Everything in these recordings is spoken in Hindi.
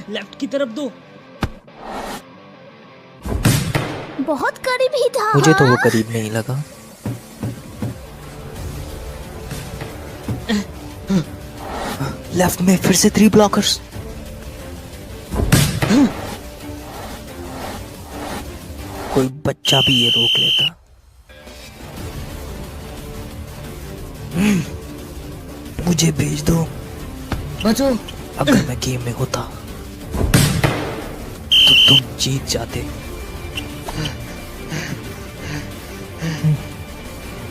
लेफ्ट की तरफ दो। बहुत करीब ही था। मुझे तो वो करीब नहीं लगा। लेफ्ट में फिर से 3 ब्लॉकर्स। कोई बच्चा भी ये रोक लेता। मुझे भेज दो। बचो। अगर मैं गेम में होता तो तुम जीत जाते,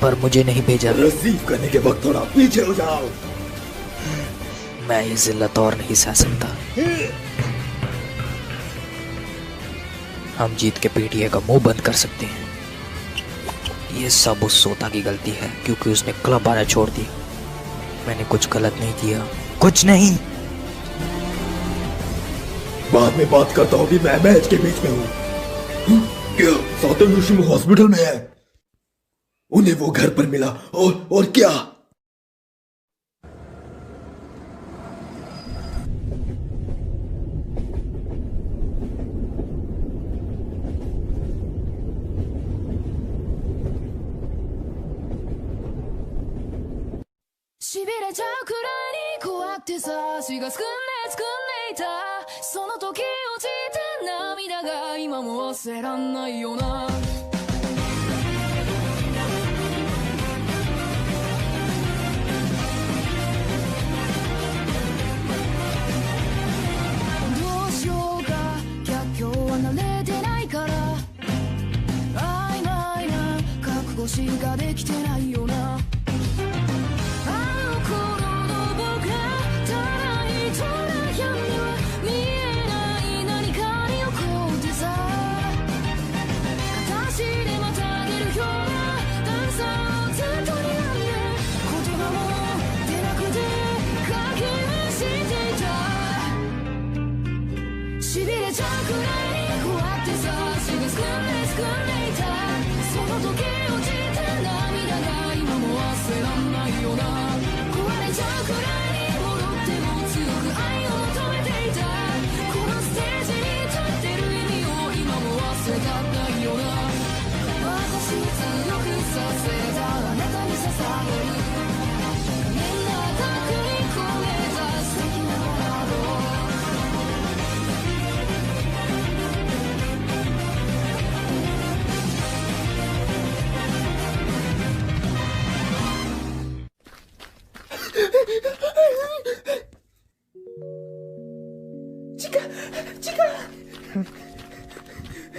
पर मुझे नहीं भेजा। रिसीव करने के वक्त थोड़ा पीछे हो जाओ। मैं ये जिल्लत और नहीं सह सकता। हम जीत के पीटीए का मुंह बंद कर सकते हैं। ये सब उस सोता की गलती है क्योंकि उसने क्लब आना छोड़ दिया। मैंने कुछ गलत नहीं किया, कुछ नहीं। बाद में बात करता हूँ कि मैं मैच के बीच में हूँ। क्या सातोशी हॉस्पिटल में है? उन्हें वो घर पर मिला और क्या?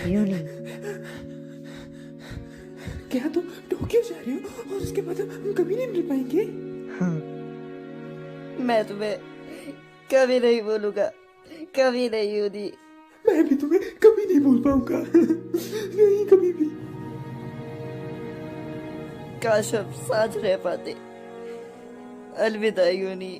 यूनी, क्या तुम टोक्यो जा रही हो और उसके बाद हम कभी नहीं मिल पाएंगे? हाँ, मैं तुम्हें कभी नहीं बोलूंगा, कभी नहीं यूनी। मैं भी तुम्हें कभी नहीं भूल पाऊंगा। नहीं, कभी भी। काश हम साथ रह पाते। अलविदा यूनी।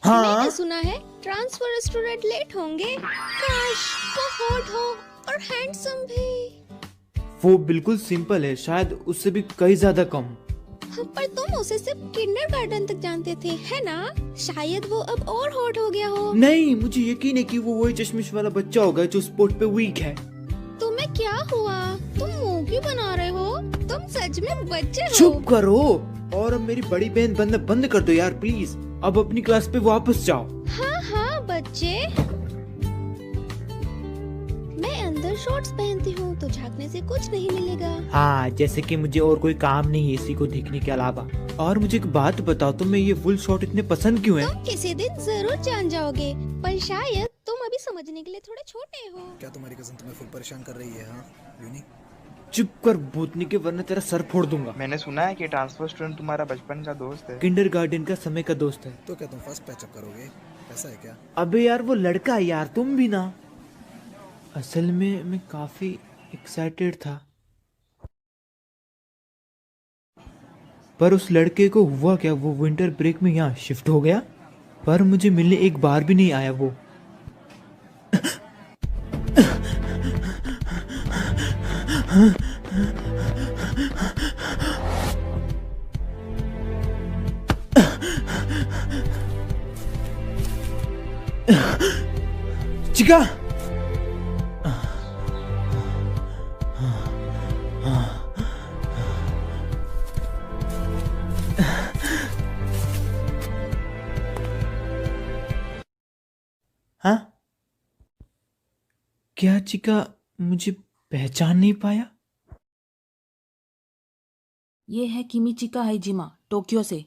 मैंने सुना है ट्रांसफर स्टूडेंट लेट होंगे। काश वो हॉट हो और हैंडसम भी। वो बिल्कुल सिंपल है, शायद उससे भी कई ज्यादा कम। पर तुम उसे सिर्फ किंडरगार्टन तक जानते थे, है ना? शायद वो अब और हॉट हो गया हो। नहीं, मुझे यकीन है कि वो वही चश्मिश वाला बच्चा होगा जो स्पोर्ट पे वीक है। तुम्हें क्या हुआ? तुम मुंह क्यों बना रहे हो? तुम सच में बच्चे हो। चुप करो और अब मेरी बड़ी बहन बनना बंद कर दो यार प्लीज। अब अपनी क्लास पे वापस जाओ। हाँ हाँ बच्चे, मैं अंदर शॉर्ट्स पहनती हूँ तो झांकने से कुछ नहीं मिलेगा। हाँ, जैसे कि मुझे और कोई काम नहीं है इसी को देखने के अलावा। और मुझे एक बात बताओ, तुम्हें ये वुल शॉर्ट इतने पसंद क्यों है? तुम किसी दिन जरूर जान जाओगे, पर शायद तुम अभी समझने के लिए थोड़े छोटे हो। क्या तुम्हारी कज़न तुम्हें फुल परेशान कर रही है? हाँ यूनी, चुप कर भूतनी के, वरना तेरा सर फोड़ दूंगा। मैंने सुना है कि ट्रांसफर स्टूडेंट तुम्हारा बचपन का दोस्त है। किंडरगार्टन का समय का दोस्त है। तो क्या तुम फर्स्ट पैचअप करोगे? ऐसा है क्या? अबे यार वो लड़का है यार, तुम भी ना। असल में मैं काफी एक्साइटेड था, पर उस लड़के को हुआ क्या, वो विंटर ब्रेक में यहाँ शिफ्ट हो गया, पर मुझे मिलने एक बार भी नहीं आया वो। चिका। हाँ, क्या चिका मुझे पहचान नहीं पाया? ये है किमिचिका हाइजिमा, टोक्यो से।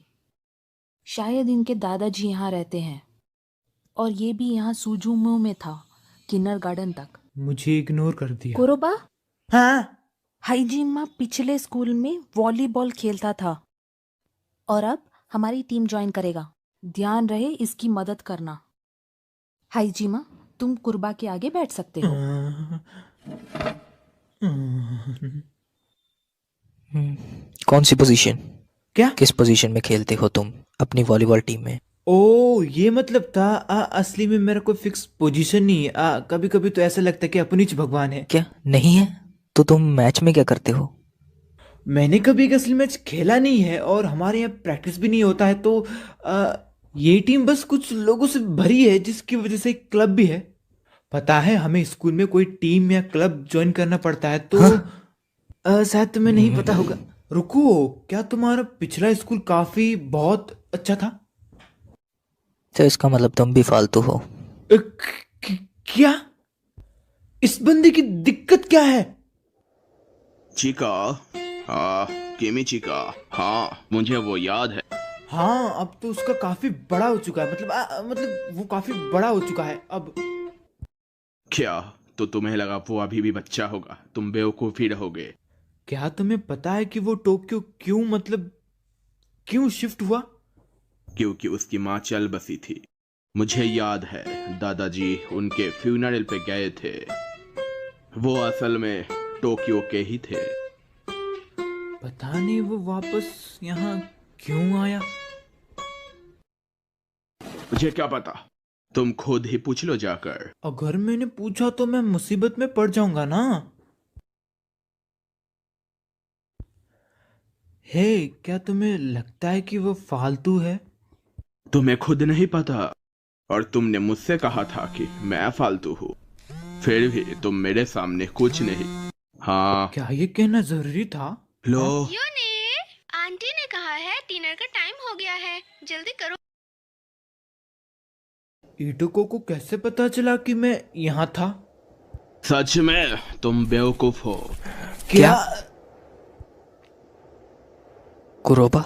शायद इनके दादाजी यहाँ रहते हैं और ये भी यहाँ सुजुमो में था, किन्नर गार्डन तक। मुझे इग्नोर कर दिया। कुरोबा, हाँ, हाइजिमा पिछले स्कूल में वॉलीबॉल खेलता था और अब हमारी टीम ज्वाइन करेगा। ध्यान रहे इसकी मदद करना। हाइजिमा, तुम कुर्बा के आगे बैठ सकते हो। कौन सी पोजीशन? क्या? किस पोजीशन में खेलते हो तुम अपनी वॉलीबॉल टीम में? ओ, ये मतलब था। असली में मेरा कोई फिक्स पोजीशन नहीं है। कभी कभी तो ऐसा लगता है कि अपनी च भगवान है। क्या नहीं है? तो तुम मैच में क्या करते हो? मैंने कभी एक असली मैच खेला नहीं है और हमारे यहाँ प्रैक्टिस भी नहीं होता है, तो ये टीम बस कुछ लोगों से भरी है, जिसकी वजह से एक क्लब भी है। पता है, हमें स्कूल में कोई टीम या क्लब ज्वाइन करना पड़ता है, तो हाँ? शायद तुम्हें नहीं पता होगा। रुको, क्या तुम्हारा पिछला स्कूल काफी बहुत अच्छा था? तो इसका मतलब तुम भी फालतू हो। क्या? इस बंदे की दिक्कत क्या है? चिका, किमिचिका, हाँ मुझे वो याद है। हाँ, अब तो उसका काफी बड़ा हो चुका है। मतलब वो काफी बड़ा हो चुका है अब। क्या? तो तुम्हें लगा वो अभी भी बच्चा होगा? तुम बेवकूफ ही रहोगे। क्या तुम्हें पता है कि वो टोक्यो क्यों शिफ्ट हुआ? क्योंकि उसकी माँ चल बसी थी। मुझे याद है, दादाजी उनके फ्यूनरल पे गए थे। वो असल में टोक्यो के ही थे। पता नहीं वो वापस यहाँ क्यों आया। मुझे क्या पता, तुम खुद ही पूछ लो जाकर। अगर मैंने पूछा तो मैं मुसीबत में पड़ जाऊंगा ना। हे, क्या तुम्हें लगता है कि वो फालतू है? तुम्हें खुद नहीं पता, और तुमने मुझसे कहा था कि मैं फालतू हूँ। फिर भी तुम मेरे सामने कुछ नहीं। हाँ, क्या ये कहना जरूरी था? लो। आंटी ने कहा है डिनर का टाइम हो गया है, जल्दी करो। इटोको को कैसे पता चला कि मैं यहाँ था? सच में तुम बेवकूफ हो। क्या? कुरोबा,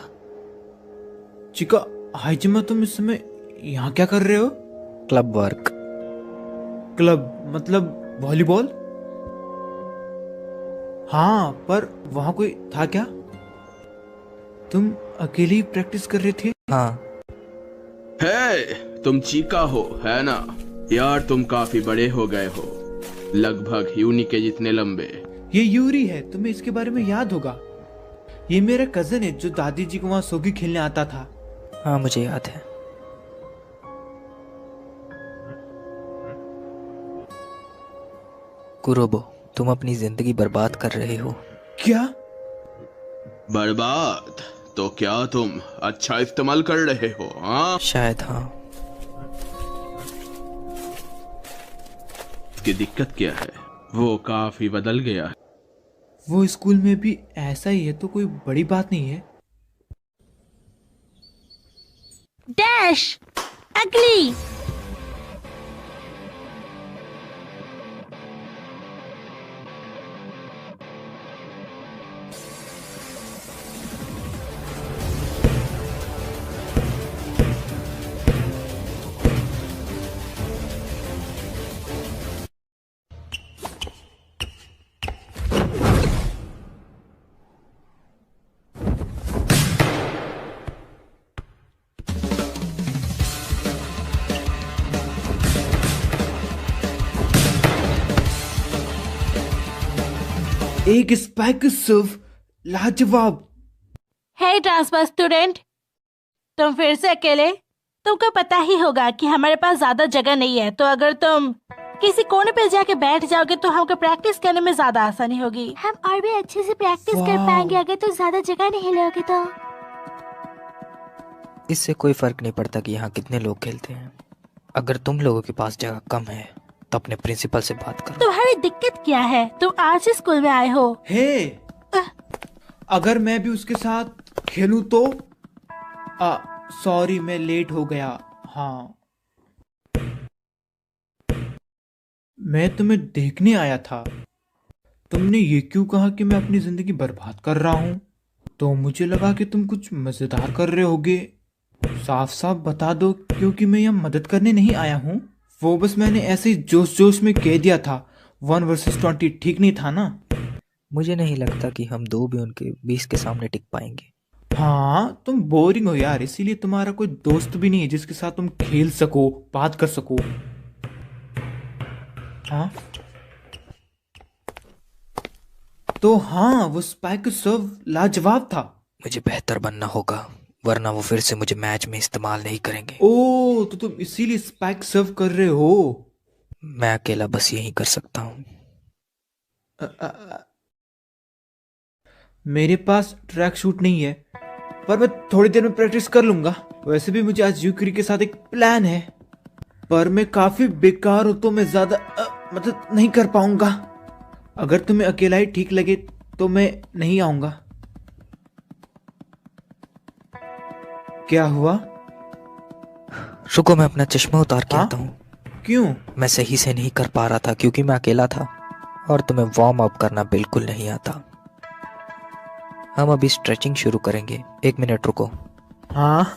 चिका, हाइजिमा, तुम इस समय यहाँ क्या कर रहे हो? Club work. क्लब मतलब वॉलीबॉल? हाँ, पर वहां कोई था क्या? तुम अकेले ही प्रैक्टिस कर रहे थे? हाँ। हे, तुम चीका हो, है ना? यार तुम काफी बड़े हो गए हो, लगभग यूनी के जितने लंबे। ये यूरी है, तुम्हें इसके बारे में याद होगा। ये मेरा कजन है जो दादी जी को वहां सोगी खेलने आता था। हाँ, मुझे याद है। कुरोबो, तुम अपनी जिंदगी बर्बाद कर रहे हो। क्या? बर्बाद? तो क्या तुम अच्छा इस्तेमाल कर रहे हो? हाँ, शायद। हाँ। इसकी दिक्कत क्या है? वो काफी बदल गया है। वो स्कूल में भी ऐसा ही है तो कोई बड़ी बात नहीं है। डैश अगली। एक स्पाइक सर्व, लाजवाब। हे ट्रांसफर स्टूडेंट, तुम फिर से अकेले? तुमको पता ही होगा कि हमारे पास ज्यादा जगह नहीं है, तो अगर तुम किसी कोने पे जाके बैठ जाओगे तो हमको प्रैक्टिस करने में ज्यादा आसानी होगी। हम और भी अच्छे से प्रैक्टिस कर पाएंगे अगर तो ज्यादा जगह नहीं लोगे तो। इससे कोई फर्क नहीं पड़ता कि यहाँ कितने लोग खेलते हैं। अगर तुम लोगों के पास जगह कम है तो अपने प्रिंसिपल से बात करो। तुम्हारी दिक्कत क्या है? तुम आज ही स्कूल में आए हो। हे, अगर मैं भी उसके साथ खेलूं तो सॉरी मैं लेट हो गया। हाँ, मैं तुम्हें देखने आया था। तुमने ये क्यों कहा कि मैं अपनी जिंदगी बर्बाद कर रहा हूँ? तो मुझे लगा कि तुम कुछ मजेदार कर रहे होगे। साफ साफ बता दो, क्योंकि मैं यहाँ मदद करने नहीं आया हूँ। वो बस मैंने ऐसे ही जोश जोश में कह दिया था। 1 वर्सेस 20 ठीक नहीं था ना? मुझे नहीं लगता कि हम दो भी उनके 20 के सामने टिक पाएंगे। हाँ, तुम बोरिंग हो यार, इसीलिए तुम्हारा कोई दोस्त भी नहीं है जिसके साथ तुम खेल सको, बात कर सको। हाँ तो हाँ, वो स्पाइक सर्व लाजवाब था। मुझे बेहतर बनना होगा, वरना वो फिर से मुझे मैच में इस्तेमाल नहीं करेंगे। ओ, तो तुम इसीलिए स्पाइक सर्व कर रहे हो? मैं अकेला बस यही कर सकता हूँ। मेरे पास ट्रैक शूट नहीं है, पर मैं थोड़ी देर में प्रैक्टिस कर लूंगा। वैसे भी मुझे आज यूक्री के साथ एक प्लान है, पर मैं काफी बेकार हूं तो मैं ज्यादा मदद नहीं कर पाऊंगा। अगर तुम्हें अकेला ही ठीक लगे तो मैं नहीं आऊंगा। क्या हुआ? रुको, मैं अपना चश्मा उतार के आता हूँ। क्यों? मैं सही से नहीं कर पा रहा था क्योंकि मैं अकेला था और तुम्हें वार्म अप करना बिल्कुल नहीं आता। हम अभी स्ट्रेचिंग शुरू करेंगे। 1 मिनट रुको। हाँ,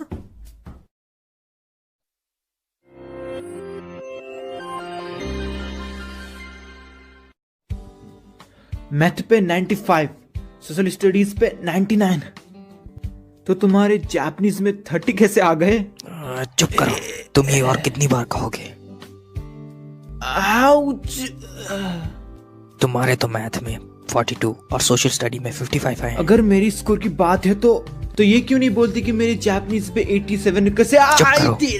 मैथ पे 95, सोशल स्टडीज पे 99। तो तुम्हारे जापानीज में 30 कैसे आ गए? चुप करो, तुम ये और कितनी बार कहोगे? आउच! तुम्हारे तो मैथ में 42 और सोशल स्टडी में 55 आए। अगर मेरी स्कोर की बात है तो ये क्यों नहीं बोलती कि मेरी जापानीज पे 87 कैसे आई थी?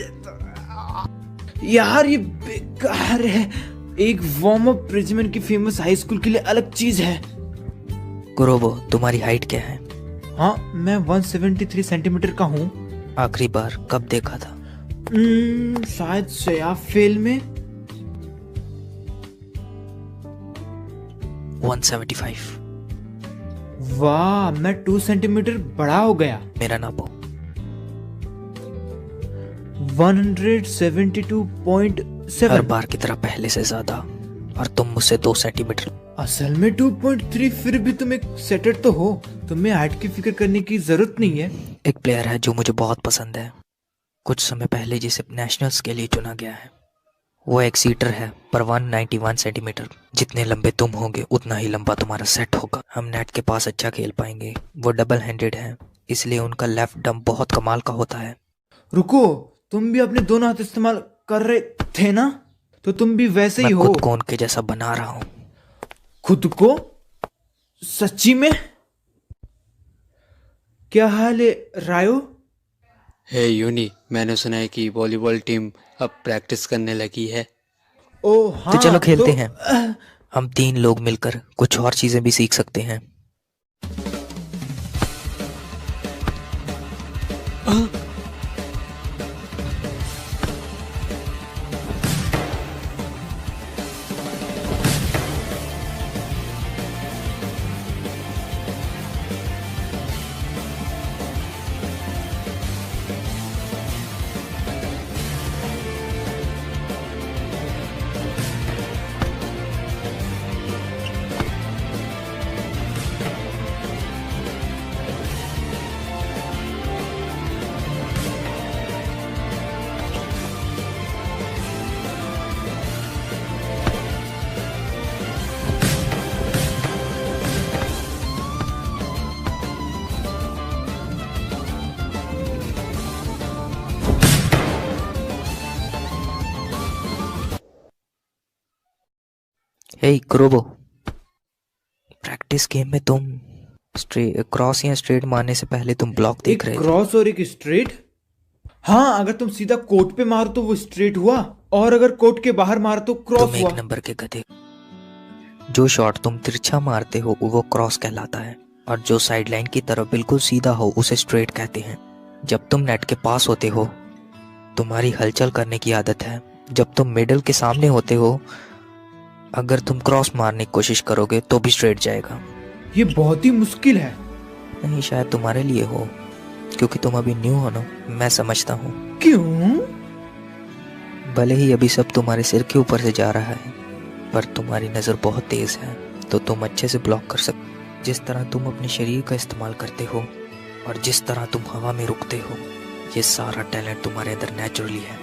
यार ये बेकार है। एक वार्म अप रेजिमेंट की फेमस हाई स्कूल के लिए अलग चीज है। कुरोबो, तुम्हारी हाइट क्या है? हाँ, मैं 173 सेंटीमीटर का हूँ। आखिरी बार कब देखा था? शायद सयाफ फेल में। 175। वाह, मैं 2 सेंटीमीटर बड़ा हो गया। मेरा नापो। 172.7। हर बार की तरह पहले से ज्यादा, और तुम मुझसे 2 सेंटीमीटर। असल में 2.3। फिर भी तुम एक सेटर तो हो, तुम्हें हाइट की फिक्र करने की जरूरत नहीं है। एक प्लेयर है जो मुझे बहुत पसंद है, कुछ समय पहले जिसे नेशनल्स के लिए चुना गया है। वो एक सीटर है, पर 191 सेंटीमीटर। जितने लंबे तुम होगे उतना ही लंबा तुम्हारा सेट होगा। हम नेट के पास अच्छा खेल पाएंगे। वो डबल हैंडेड है, इसलिए उनका लेफ्ट डंप बहुत कमाल का होता है। रुको, तुम भी अपने दोनों हाथ इस्तेमाल कर रहे थे ना? तो तुम भी वैसे ही हो। खुद को उनके जैसा बना रहा हूँ। खुद को? सच्ची में? क्या हाल है रायो? हे यूनी, मैंने सुना है कि वॉलीबॉल टीम अब प्रैक्टिस करने लगी है। ओ हाँ, तो चलो खेलते हैं। हम 3 लोग मिलकर कुछ और चीजें भी सीख सकते हैं। हे क्रोबो, प्रैक्टिस गेम में तुम क्रॉस या स्ट्रेट मारने से पहले तुम ब्लॉक देख रहे थे। क्रॉस और एक स्ट्रेट? हाँ, अगर तुम सीधा कोर्ट पे मारो तो वो स्ट्रेट हुआ। और अगर कोर्ट के बाहर मार तो क्रॉस तुम हुआ। एक नंबर के गधे। जो शॉट तुम तिरछा मारते हो वो क्रॉस कहलाता है, और जो साइड लाइन की तरफ बिल्कुल सीधा हो उसे स्ट्रेट कहते हैं। जब तुम नेट के पास होते हो तुम्हारी हलचल करने की आदत है। जब तुम मिडल के सामने होते हो अगर तुम क्रॉस मारने की कोशिश करोगे तो भी स्ट्रेट जाएगा। ये बहुत ही मुश्किल है। नहीं, शायद तुम्हारे लिए हो, क्योंकि तुम अभी न्यू हो ना, मैं समझता हूँ। क्यों? भले ही अभी सब तुम्हारे सिर के ऊपर से जा रहा है, पर तुम्हारी नज़र बहुत तेज है, तो तुम अच्छे से ब्लॉक कर सकते। जिस तरह तुम अपने शरीर का इस्तेमाल करते हो और जिस तरह तुम हवा में रुकते हो, ये सारा टैलेंट तुम्हारे अंदर नेचुरली है।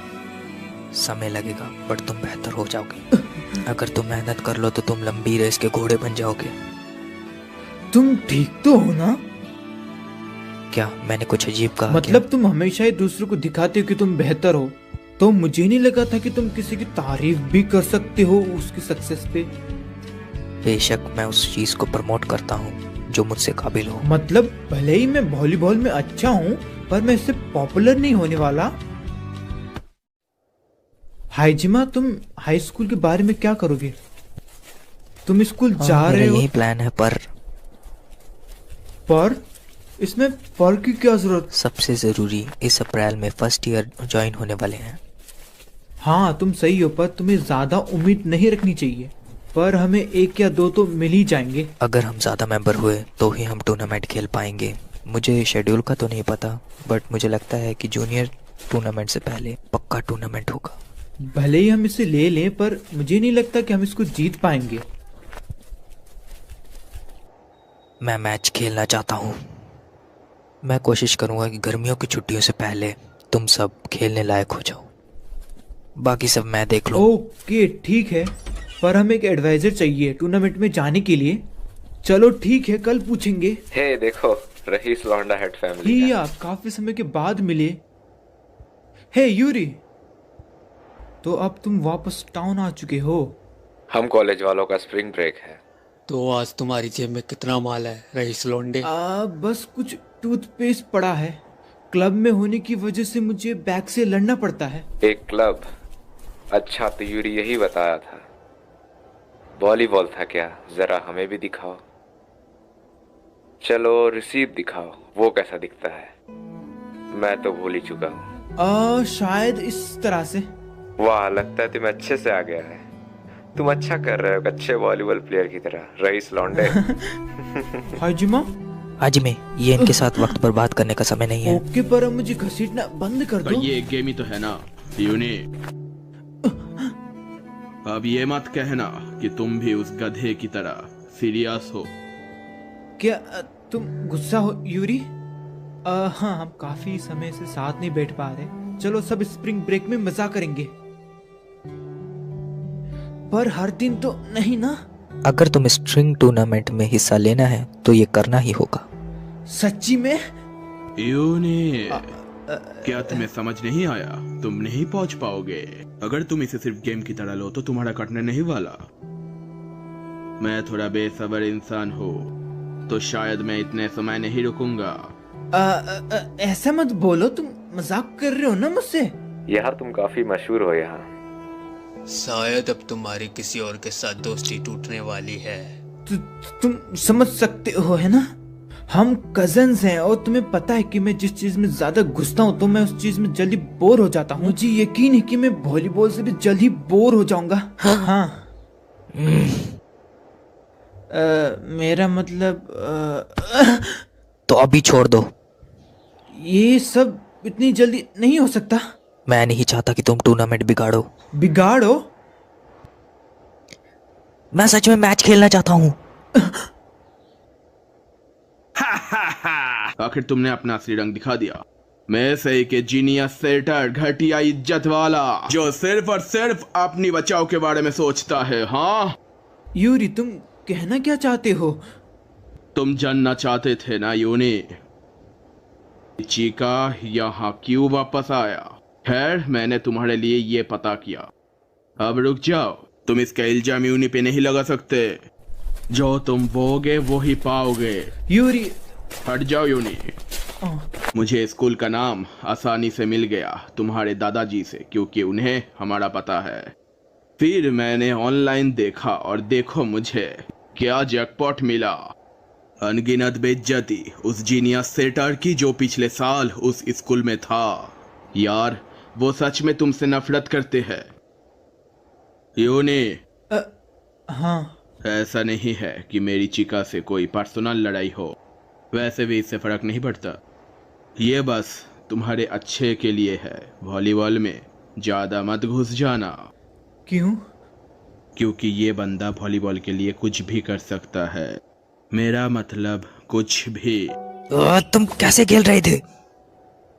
समय लगेगा बट तुम बेहतर हो जाओगे। अगर तुम मेहनत कर लो तो तुम लंबी रेस के घोड़े बन जाओगे। तुम ठीक तो हो ना? क्या मैंने कुछ अजीब कहा? मतलब तुम हमेशा ही दूसरों को दिखाते हो कि तुम बेहतर हो, तो मुझे नहीं लगा था कि तुम किसी की तारीफ भी कर सकते हो उसकी सक्सेस पे। बेशक मैं उस चीज को प्रमोट करता हूँ जो मुझसे काबिल हो। मतलब भले ही मैं वॉलीबॉल में अच्छा हूँ पर मैं इससे पॉपुलर नहीं होने वाला। हाइजिमा, तुम हाई स्कूल के बारे में क्या करोगे? तुम स्कूल जा रहे हो? यही प्लान है, पर इसमें पर की क्या जरूरत? सबसे जरूरी, इस अप्रैल में फर्स्ट ईयर ज्वाइन होने वाले हैं। हाँ तुम सही हो, पर तुम्हें ज्यादा उम्मीद नहीं रखनी चाहिए। पर हमें 1 या 2 तो मिल ही जाएंगे। अगर हम ज्यादा मेंबर हुए तो ही हम टूर्नामेंट खेल पाएंगे। मुझे शेड्यूल का तो नहीं पता, बट मुझे लगता है कि जूनियर टूर्नामेंट से पहले पक्का टूर्नामेंट होगा। भले ही हम इसे ले लें, पर मुझे नहीं लगता कि हम इसको जीत पाएंगे। मैं मैच खेलना चाहता हूँ। मैं कोशिश करूंगा कि गर्मियों की छुट्टियों से पहले तुम सब खेलने लायक हो जाओ। बाकी सब मैं देख लूं। ओके ठीक है, पर हमें एक एडवाइजर चाहिए टूर्नामेंट में जाने के लिए। चलो ठीक है, कल पूछेंगे। हे देखो, रहीस लौंडा हेड फैमिली है। आप काफी समय के बाद मिले। हे यूरी, तो अब तुम वापस टाउन आ चुके हो। हम कॉलेज वालों का स्प्रिंग ब्रेक है। तो आज तुम्हारी जेब में कितना माल है रईस लौंडे? बस कुछ टूथपेस्ट पड़ा है। क्लब में होने की वजह से मुझे बैग से लड़ना पड़ता है। एक क्लब? अच्छा, तो यूरी यही बताया था। वॉलीबॉल था क्या? जरा हमें भी दिखाओ। चलो रिसीव दिखाओ, वो कैसा दिखता है? मैं तो भूल ही चुका हूँ। शायद इस तरह से। वाह, लगता है तुम्हें अच्छे से आ गया है। तुम अच्छा कर रहे हो, अच्छे वॉलीबॉल प्लेयर की तरह, रईस लौंडे। हाजिमा, आज में ये इनके साथ वक्त बर्बाद करने का समय नहीं है। ओके, पर मुझे घसीटना बंद कर दो। ये एक गेम ही तो है ना यूनी। अब ये मत कहना कि तुम भी उस गधे की तरह सीरियस हो। क्या तुम गुस्सा हो यूरी? हाँ, हम काफी समय से साथ नहीं बैठ पा रहे। चलो सब स्प्रिंग ब्रेक में मजा करेंगे, पर हर दिन तो नहीं ना। अगर तुम स्ट्रिंग टूर्नामेंट में हिस्सा लेना है तो ये करना ही होगा। सच्ची में? यूनी, क्या तुम्हें समझ नहीं आया? तुम नहीं पहुंच पाओगे। अगर तुम इसे सिर्फ गेम की तरह लो तो तुम्हारा कटने नहीं वाला। मैं थोड़ा बेसब्र इंसान हूँ, तो शायद मैं इतने समय नहीं रुकूंगा। ऐसा मत बोलो, तुम मजाक कर रहे हो ना मुझसे? यार तुम काफी मशहूर हो यहाँ। शायद अब तुम्हारी किसी और के साथ दोस्ती टूटने वाली है। तुम समझ सकते हो है ना, हम कजन्स हैं, और तुम्हें पता है कि मैं जिस चीज में ज्यादा घुसता हूँ तो मैं उस चीज में जल्दी बोर हो जाता हूँ। मुझे यकीन है कि मैं वॉलीबॉल से भी जल्दी बोर हो जाऊंगा। हाँ। मेरा मतलब तो अभी छोड़ दो। ये सब इतनी जल्दी नहीं हो सकता। मैं नहीं चाहता कि तुम टूर्नामेंट बिगाड़ो। बिगाड़ो? मैं सच में मैच खेलना चाहता हूँ। आखिर तुमने अपना असली रंग दिखा दिया। मैं सही के जीनियस सेटर, घटिया इज्जत वाला, जो सिर्फ और सिर्फ अपनी बचाव के बारे में सोचता है। हाँ यूरी, तुम कहना क्या चाहते हो? तुम जानना चाहते थे ना यूनी, चीका यहाँ क्यों वापस आया? खैर, मैंने तुम्हारे लिए ये पता किया। अब रुक जाओ, तुम इसका इल्जाम यूनी पे नहीं लगा सकते। जो तुम बोगे वो ही पाओगे। यूरी, हट जाओ यूनी। मुझे स्कूल का नाम आसानी से मिल गया तुम्हारे दादाजी से, क्योंकि उन्हें हमारा पता है। फिर मैंने ऑनलाइन देखा और देखो मुझे क्या जैकपॉट मिला। अनगिनत बेइज्जती उस जीनियस सेटर की जो पिछले साल उस स्कूल में था। यार वो सच में तुमसे नफरत करते हैं। यूनी, हाँ। ऐसा नहीं है कि मेरी चिका से कोई पर्सनल लड़ाई हो, वैसे भी इससे फर्क नहीं पड़ता। ये बस तुम्हारे अच्छे के लिए है। वॉलीबॉल में ज्यादा मत घुस जाना। क्यों? क्योंकि ये बंदा वॉलीबॉल के लिए कुछ भी कर सकता है। मेरा मतलब कुछ भी। तुम कैसे खेल रहे थे?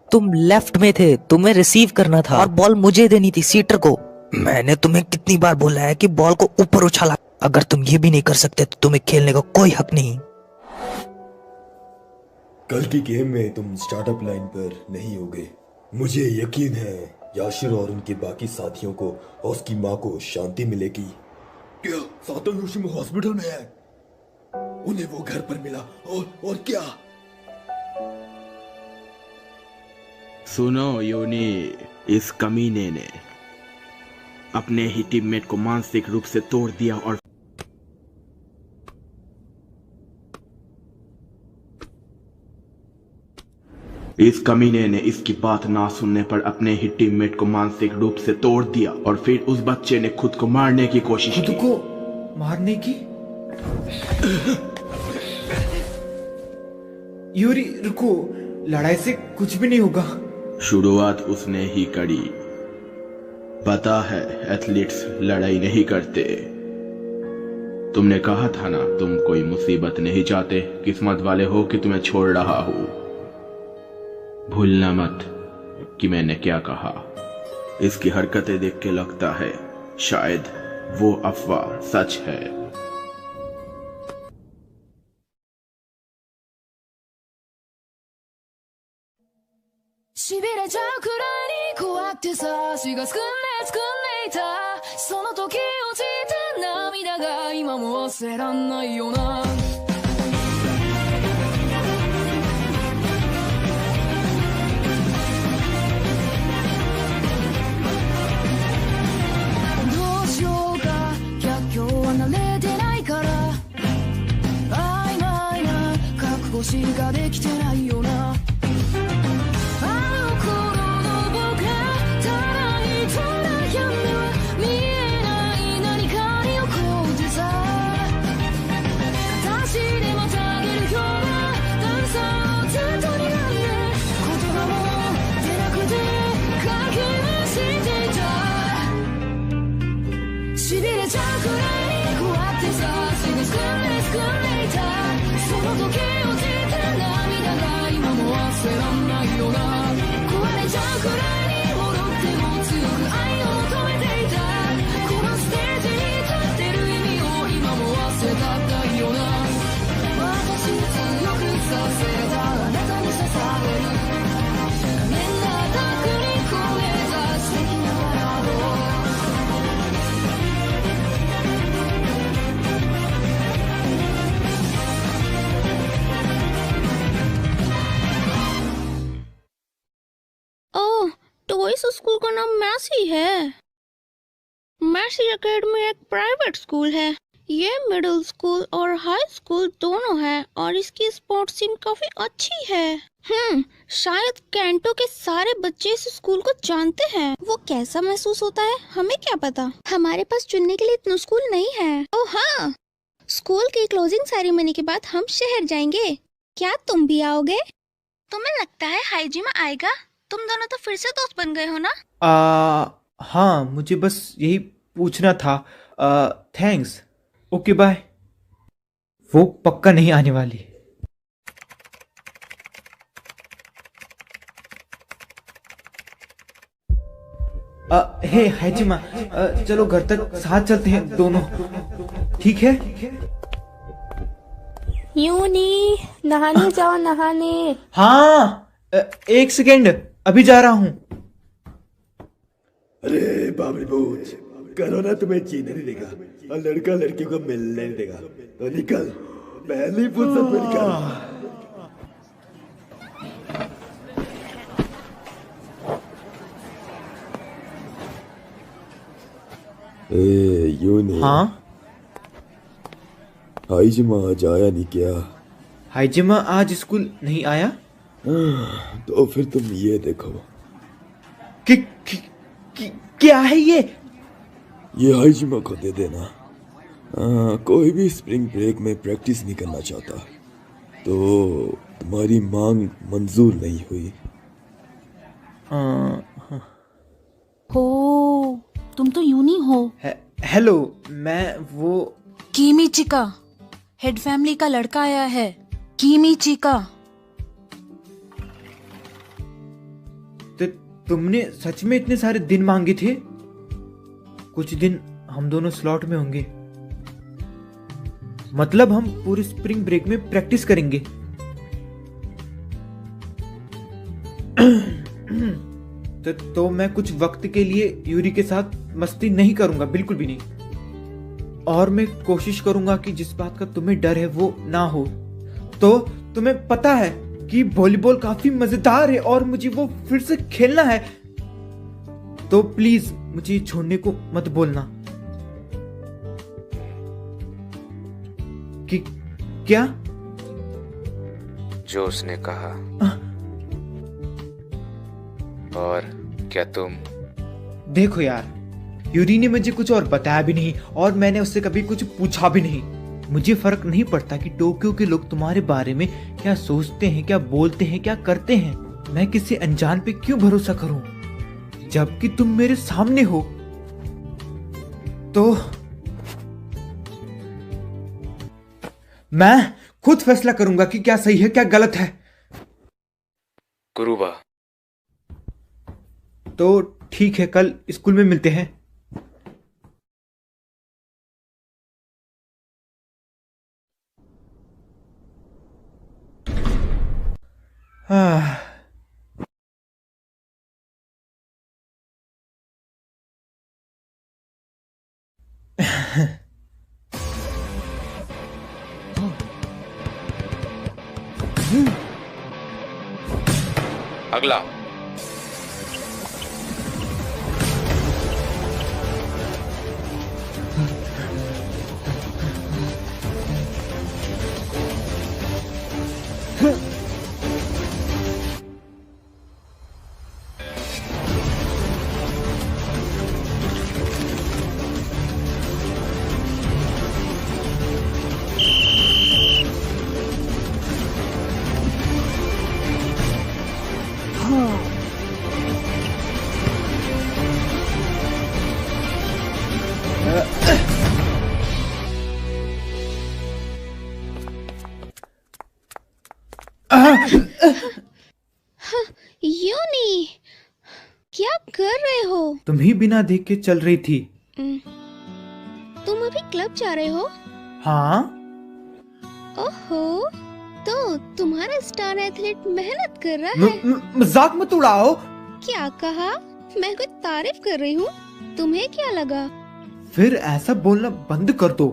तुम लेफ्ट में थे, तुम्हें रिसीव करना था और बॉल मुझे देनी थी, सीटर को। मैंने तुम्हें कितनी बार बोला है कि बॉल को ऊपर उछाला। अगर तुम ये भी नहीं कर सकते तो तुम्हें खेलने का कोई हक नहीं। कल की गेम में तुम स्टार्टअप लाइन पर नहीं होगे। मुझे यकीन है याशिर और उनके बाकी साथियों को और उसकी माँ को शांति मिलेगी। क्या सातो योशिमो हॉस्पिटल में है? उन्हें वो घर पर मिला और क्या? सुनो यूनी, इस कमीने ने अपने ही टीममेट को मानसिक रूप से तोड़ दिया और इस कमीने ने इसकी बात ना सुनने पर अपने ही टीममेट को मानसिक रूप से तोड़ दिया और फिर उस बच्चे ने खुद को मारने की कोशिश की। खुद को मारने की? यूरी रुको, लड़ाई से कुछ भी नहीं होगा। शुरुआत उसने ही करी। पता है एथलीट्स लड़ाई नहीं करते। तुमने कहा था ना तुम कोई मुसीबत नहीं चाहते, किस्मत वाले हो कि तुम्हें छोड़ रहा हूं। भूलना मत कि मैंने क्या कहा। इसकी हरकतें देख के लगता है शायद वो अफवाह सच है। इस स्कूल का नाम मैसी है। मैसी एकेडमी एक प्राइवेट स्कूल है। ये मिडिल स्कूल और हाई स्कूल दोनों है और इसकी स्पोर्ट्स टीम काफी अच्छी है। शायद कैंटो के सारे बच्चे इस स्कूल को जानते हैं। वो कैसा महसूस होता है हमें क्या पता। हमारे पास चुनने के लिए इतना स्कूल नहीं है। ओह हाँ, स्कूल की क्लोजिंग सेरेमनी के बाद हम शहर जाएंगे। क्या तुम भी आओगे? तुम्हें लगता है हाइजिमा आएगा? तुम दोनों तो फिर से दोस्त बन गए हो ना? हाँ, मुझे बस यही पूछना था। थैंक्स। Okay bye. वो पक्का नहीं आने वाली। हे हाइजिमा, चलो घर तक साथ चलते हैं दोनों, ठीक है? यूनी, नहाने जाओ नहाने। हाँ, एक सेकेंड, अभी जा रहा हूँ। अरे बाबरी बोझ, करो ना, तुम्हें जीने नहीं देगा और लड़का लड़कियों को मिलने नहीं देगा। तो निकल, पहली फुर्सत में निकल। ए यूनी, हाँ हाइजिमा आज आया नहीं क्या? हाइजिमा आज स्कूल नहीं आया? तो फिर तुम ये देखो। क्या है ये? ये हाइजिमा को दे देना। कोई भी स्प्रिंग ब्रेक में प्रैक्टिस नहीं करना चाहता, तो तुम्हारी मांग मंजूर नहीं हुई। हो, तुम तो यूनी हो। हेलो, मैं वो कीमिचिका, हेड फैमिली का लड़का आया है। कीमिचिका। तो तुमने सच में इतने सारे दिन मांगे थे? कुछ दिन हम दोनों स्लॉट में होंगे, मतलब हम पूरे स्प्रिंग ब्रेक में प्रैक्टिस करेंगे। तो मैं कुछ वक्त के लिए यूरी के साथ मस्ती नहीं करूंगा, बिल्कुल भी नहीं। और मैं कोशिश करूंगा कि जिस बात का तुम्हें डर है वो ना हो। तो तुम्हें पता है कि वॉलीबॉल काफी मजेदार है और मुझे वो फिर से खेलना है, तो प्लीज मुझे छोड़ने को मत बोलना। कि क्या? जो उसने कहा। और क्या तुम? देखो यार, यूरी ने मुझे कुछ और बताया भी नहीं और मैंने उससे कभी कुछ पूछा भी नहीं। मुझे फर्क नहीं पड़ता कि टोक्यो के लोग तुम्हारे बारे में क्या सोचते हैं, क्या बोलते हैं, क्या करते हैं। मैं किसी अनजान पे क्यों भरोसा करूं, जबकि तुम मेरे सामने हो। तो मैं खुद फैसला करूंगा कि क्या सही है क्या गलत है। कुरुबा। तो ठीक है, कल स्कूल में मिलते हैं। अगला। यूनी, क्या कर रहे हो? तुम ही बिना देख के चल रही थी। तुम अभी क्लब जा रहे हो? हाँ। ओहो, तो तुम्हारा स्टार एथलीट मेहनत कर रहा है। मजाक मत उड़ाओ। क्या कहा? मैं कोई तारीफ कर रही हूँ, तुम्हें क्या लगा? फिर ऐसा बोलना बंद कर दो।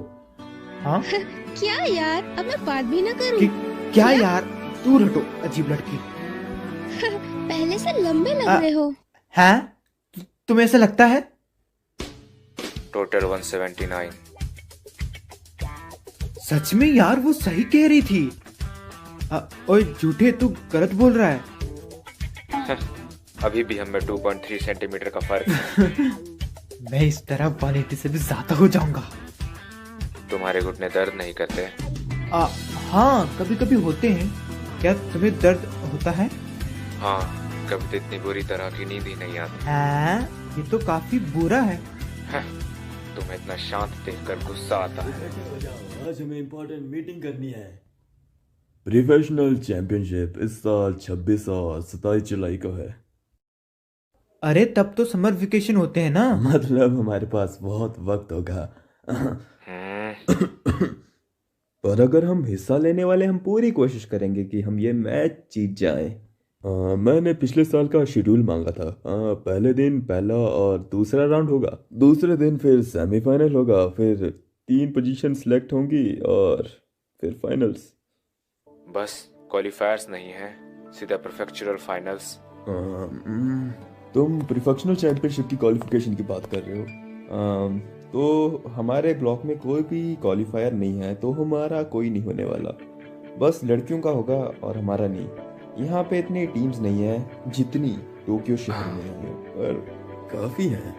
हाँ? क्या यार, अब मैं बात भी ना करूँ? क्या यार, दूर हटो अजीब लड़की। पहले से लंबे लग रहे हो। हैं? तुम्हें ऐसा लगता है? टोटल 179। सच में यार, वो सही कह रही थी। ओए झूठे, तू गलत बोल रहा है। अभी भी हमें 2.3 सेंटीमीटर का फर्क है। मैं इस तरह 180 से भी ज्यादा हो जाऊंगा। तुम्हारे घुटने दर्द नहीं करते? हाँ, कभी कभी होते हैं। क्या तुम्हें दर्द होता है? हाँ, कभी तो इतनी बुरी तरह की नींद ही नहीं आती। ये तो काफी बुरा है। तुम्हें इतना शांत देखकर गुस्सा आता है। आज हमें इम्पोर्टेंट मीटिंग करनी है। प्रोफेशनल चैंपियनशिप इस साल 26 और 27 जुलाई को है। अरे तब तो समर वेकेशन होते हैं ना। मतलब हमारे पास बहुत वक्त होगा। पर अगर हम हिस्सा लेने वाले, हम पूरी कोशिश करेंगे कि हम ये मैच जीत जाएं। मैंने पिछले साल का शेड्यूल मांगा था। पहले दिन पहला और दूसरा राउंड होगा, दूसरे दिन फिर सेमीफाइनल होगा, फिर 3 पोजीशन सिलेक्ट होंगी और फिर फाइनल्स। बस क्वालिफायर्स नहीं है, सीधा प्रोफेक्चुरल फाइनल्स। तुम प्रोफेशनल चैंपियनशिप की क्वालिफिकेशन की बात कर रहे हो? तो हमारे ब्लॉक में कोई भी क्वालिफायर नहीं है, तो हमारा कोई नहीं होने वाला। बस लड़कियों का होगा और हमारा नहीं। यहाँ पे इतनी टीम्स नहीं है जितनी टोक्यो शहर में है, पर काफी है।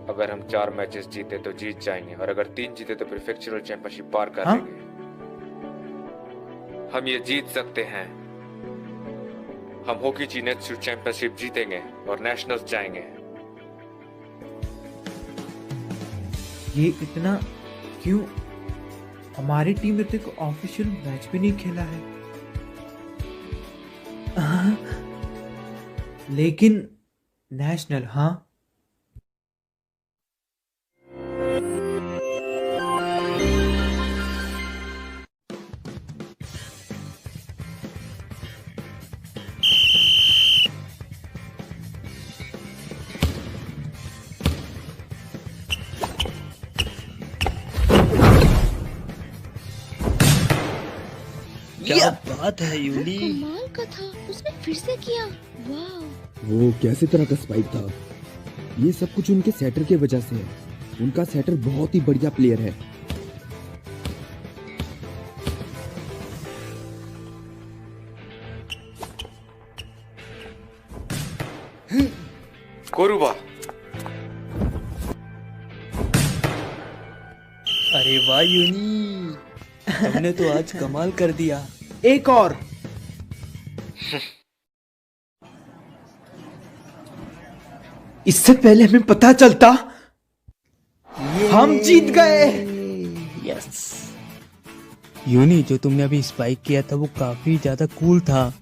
अगर हम 4 मैचेस जीते तो जीत जाएंगे, और अगर 3 जीते तो प्रीफेक्चरल चैंपियनशिप पार कर लेंगे। हम ये जीत सकते हैं। हम होकीची नेत्सु चैंपियनशिप जीतेंगे और नेशनल्स जाएंगे। ये इतना क्यों? हमारी टीम ने तो ऑफिशियल मैच भी नहीं खेला है। लेकिन नेशनल, हाँ। क्या बात है यूनी। कमाल का था, उसने फिर से किया। वाह। वो कैसे तरह का स्पाइक था। ये सब कुछ उनके सेटर के वजह से है। उनका सेटर बहुत ही बढ़िया प्लेयर है। कोरुबा। अरे वाह यूनी, हमने तो आज कमाल कर दिया। एक और। इससे पहले हमें पता चलता, हम जीत गए। यस। यूनी, जो तुमने अभी स्पाइक किया था वो काफी ज्यादा कूल था।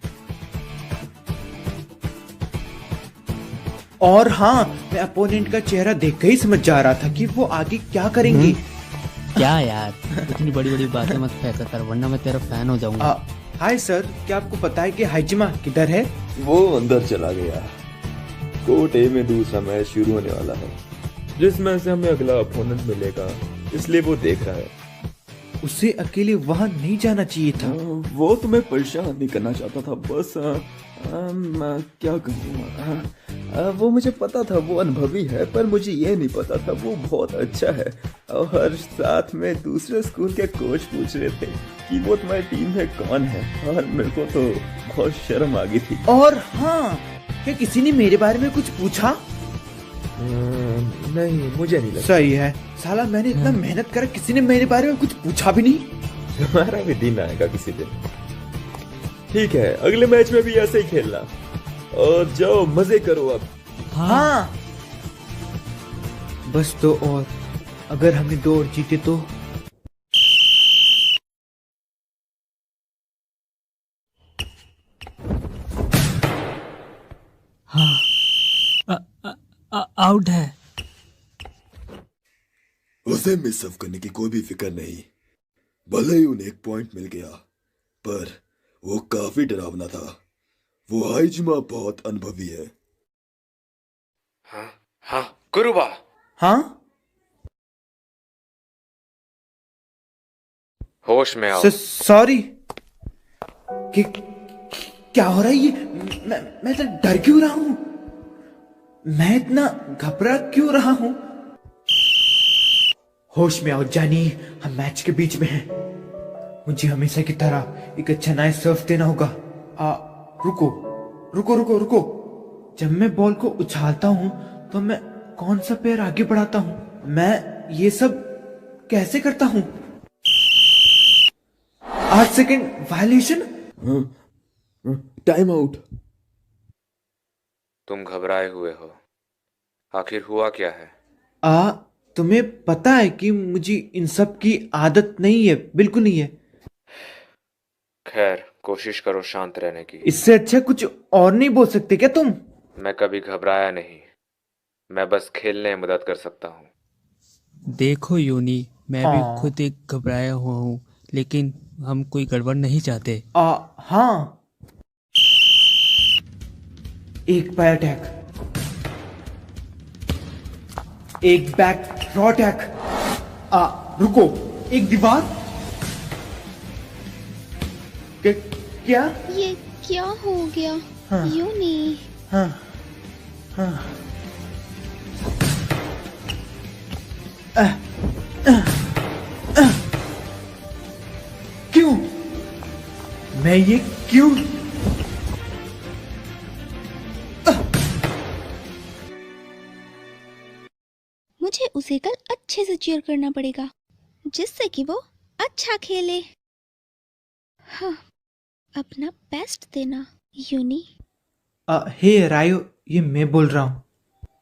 और हाँ, मैं अपोनेंट का चेहरा देख के ही समझ जा रहा था कि वो आगे क्या करेंगे। क्या यार, इतनी बड़ी बड़ी बातें मत फेंका कर, वरना मैं तेरा फैन हो जाऊंगा। हाय सर, क्या आपको पता है कि हाइजिमा किधर है? वो अंदर चला गया। कोर्ट ए में दूसरा मैच शुरू होने वाला है, जिसमें से हमें अगला अपोनेंट मिलेगा, इसलिए वो देख रहा है। उसे अकेले वहां नहीं जाना चाहिए था। वो तुम्हें परेशान नहीं करना चाहता था, बस क्या कहूँ, वो मुझे पता था वो अनुभवी है, पर मुझे ये नहीं पता था वो बहुत अच्छा है। और साथ में दूसरे स्कूल के कोच पूछ रहे थे कि वो तुम्हारी टीम में कौन है, और मेरे को तो बहुत शर्म आ गई थी। और हाँ, क्या किसी ने मेरे बारे में कुछ पूछा? नहीं, मुझे नहीं लगा। सही है, साला मैंने इतना मेहनत करा, किसी ने मेरे बारे में कुछ पूछा भी नहीं। तुम्हारा भी दिन आएगा किसी दिन। ठीक है, अगले मैच में भी ऐसे ही खेलना, और जाओ मजे करो अब। हाँ। बस 2 और, अगर हमने 2 और जीते तो। हाँ, आउट है। उसे मिस ऑफ करने की कोई भी फिक्र नहीं। भले ही उन्हें 1 पॉइंट मिल गया, पर वो काफी डरावना था। वो हाइजिमा बहुत अनुभवी है। हाँ कुरुबा। हाँ, होश में आओ। सॉरी। क्या हो रहा है ये? मैं तो डर क्यों रहा हूँ? मैं इतना घबरा क्यों रहा हूँ? होश में आओ जानी, हम मैच के बीच में हैं। मुझे हमेशा की तरह एक अच्छा नाइस सर्व देना होगा। रुको रुको रुको रुको। जब मैं बॉल को उछालता हूँ तो मैं कौन सा पैर आगे बढ़ाता हूँ? मैं ये सब कैसे करता हूँ? 8 सेकंड वायलेशन। Time out. तुम घबराए हुए हो, आखिर हुआ क्या है? तुम्हें पता है कि मुझे इन सब की आदत नहीं है, बिल्कुल नहीं है। खैर, कोशिश करो शांत रहने की। इससे अच्छा कुछ और नहीं बोल सकते क्या तुम? मैं कभी घबराया नहीं, मैं बस खेलने में मदद कर सकता हूँ। देखो यूनी, मैं भी खुद एक घबराया हुआ हूँ, लेकिन हम कोई गड़बड़ नहीं चाहते। हाँ, एक पैर अटैक, एक बैक थ्रो अटैक। रुको, एक दीवार। क्या? ये क्या हो गया? हाँ, यूनी। हाँ, हाँ। क्यों? मैं ये क्यों? मुझे उसे कल अच्छे से चीयर करना पड़ेगा जिससे कि वो अच्छा खेले। हाँ, अपना बेस्ट देना यूनी। हे रायो, ये मैं बोल रहा हूँ।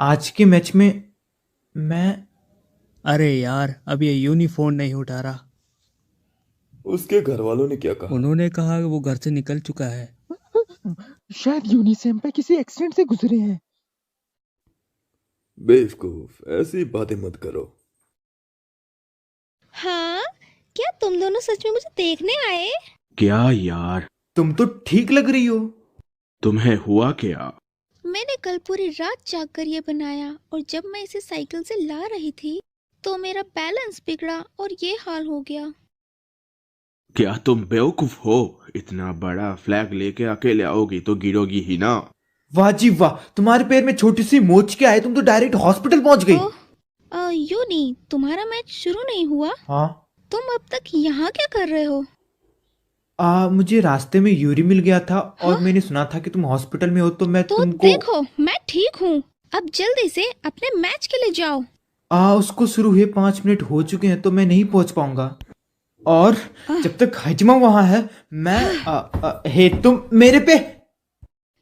आज के मैच में मैं... अरे यार, अब ये यूनी फोन नहीं उठा रहा। उसके घर वालों ने क्या कहा? उन्होंने कहा कि वो घर से निकल चुका है। शायद यूनी सेम्पाई किसी एक्सीडेंट से गुजरे हैं। बेवकूफ, ऐसी बातें मत करो। हाँ, क्या तुम दोनों सच में मुझे देखने आए? क्या यार, तुम तो ठीक लग रही हो। तुम्हें हुआ क्या? मैंने कल पूरी रात जागकर ये बनाया और जब मैं इसे साइकिल से ला रही थी तो मेरा बैलेंस बिगड़ा और ये हाल हो गया। क्या तुम बेवकूफ हो? इतना बड़ा फ्लैग लेके अकेले आओगी तो गिरोगी ही ना। वाह जी वाह, तुम्हारे पैर में छोटी सी मोच क्या है, तुम तो डायरेक्ट हॉस्पिटल पहुंच गई। यूनी, तुम्हारा मैच शुरू नहीं हुआ? हाँ। तुम अब तक यहाँ क्या कर रहे हो? मुझे रास्ते में यूरी मिल गया था और मैंने सुना था कि तुम हॉस्पिटल में हो तो मैं तुमको... देखो, मैं ठीक हूँ। अब जल्दी से अपने मैच के लिए जाओ। उसको शुरू हुए 5 मिनट हो चुके हैं तो मैं नहीं पहुंच पाऊंगा। और जब तक हाजिमा वहां है मैं... हे तुम मेरे पे...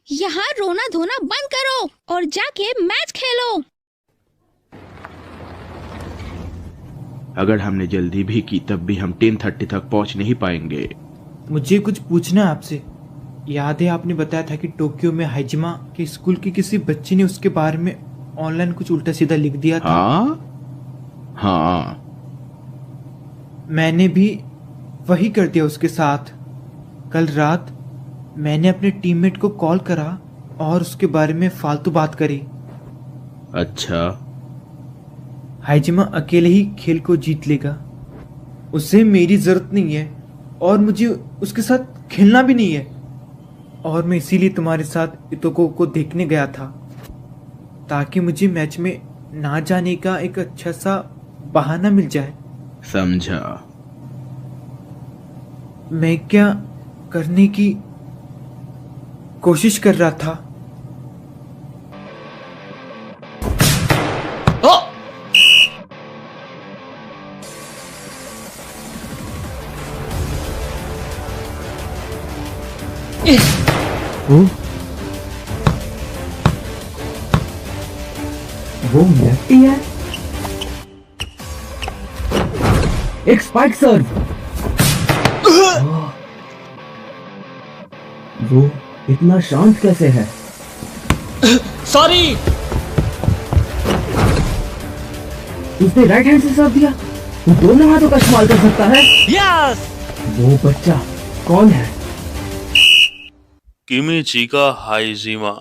यहाँ रोना धोना बंद करो और जाके मैच खेलो। अगर हमने जल्दी भी की तब भी हम 10:30 तक पहुंच नहीं पाएंगे। मुझे कुछ पूछना है आपसे। याद है आपने बताया था कि टोक्यो में हाजिमा के स्कूल की किसी बच्ची ने उसके बारे में ऑनलाइन कुछ उल्टा सीधा लिख दिया था? हाँ। मैंने भी वही कर दिया उसके साथ। कल रात मैंने अपने टीममेट को कॉल करा और उसके बारे में फालतू बात करी। अच्छा। हाजिमा अकेले ही खेल को जीत लेगा, उसे मेरी जरूरत नहीं है और मुझे उसके साथ खेलना भी नहीं है। और मैं इसीलिए तुम्हारे साथ इतोको को देखने गया था ताकि मुझे मैच में ना जाने का एक अच्छा सा बहाना मिल जाए। समझा। मैं क्या करने की कोशिश कर रहा था? वो लेफ्टी है। एक स्पाइक सर्व। वो इतना शांत कैसे है? सॉरी। उसने राइट हैंड से सर्व दिया। वो दोनों हाथों का इस्तेमाल कर सकता है। यस। वो बच्चा कौन है? किमिचिका हाइजिमा।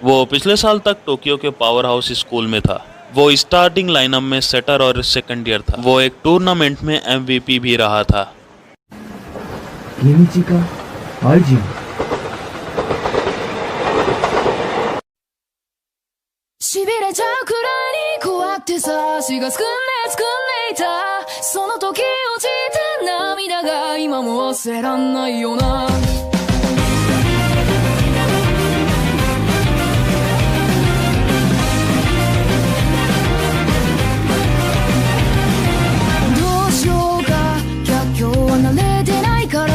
वो पिछले साल तक टोक्यो के पावर हाउस स्कूल में था। वो स्टार्टिंग लाइनअप में सेटर और सेकंड ईयर था। वो एक टूर्नामेंट में MVP भी रहा था। किमिचिका हाइजिमा। しびれちゃうくらいに怖くてさ、足がすくんでいた。その時落ちた涙が今も忘れらんないよな。どうしようか、逆境は慣れてないから。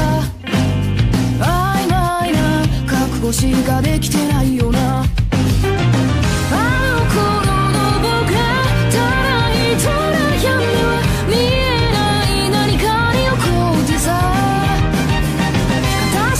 曖昧な覚悟しかできてないよな。確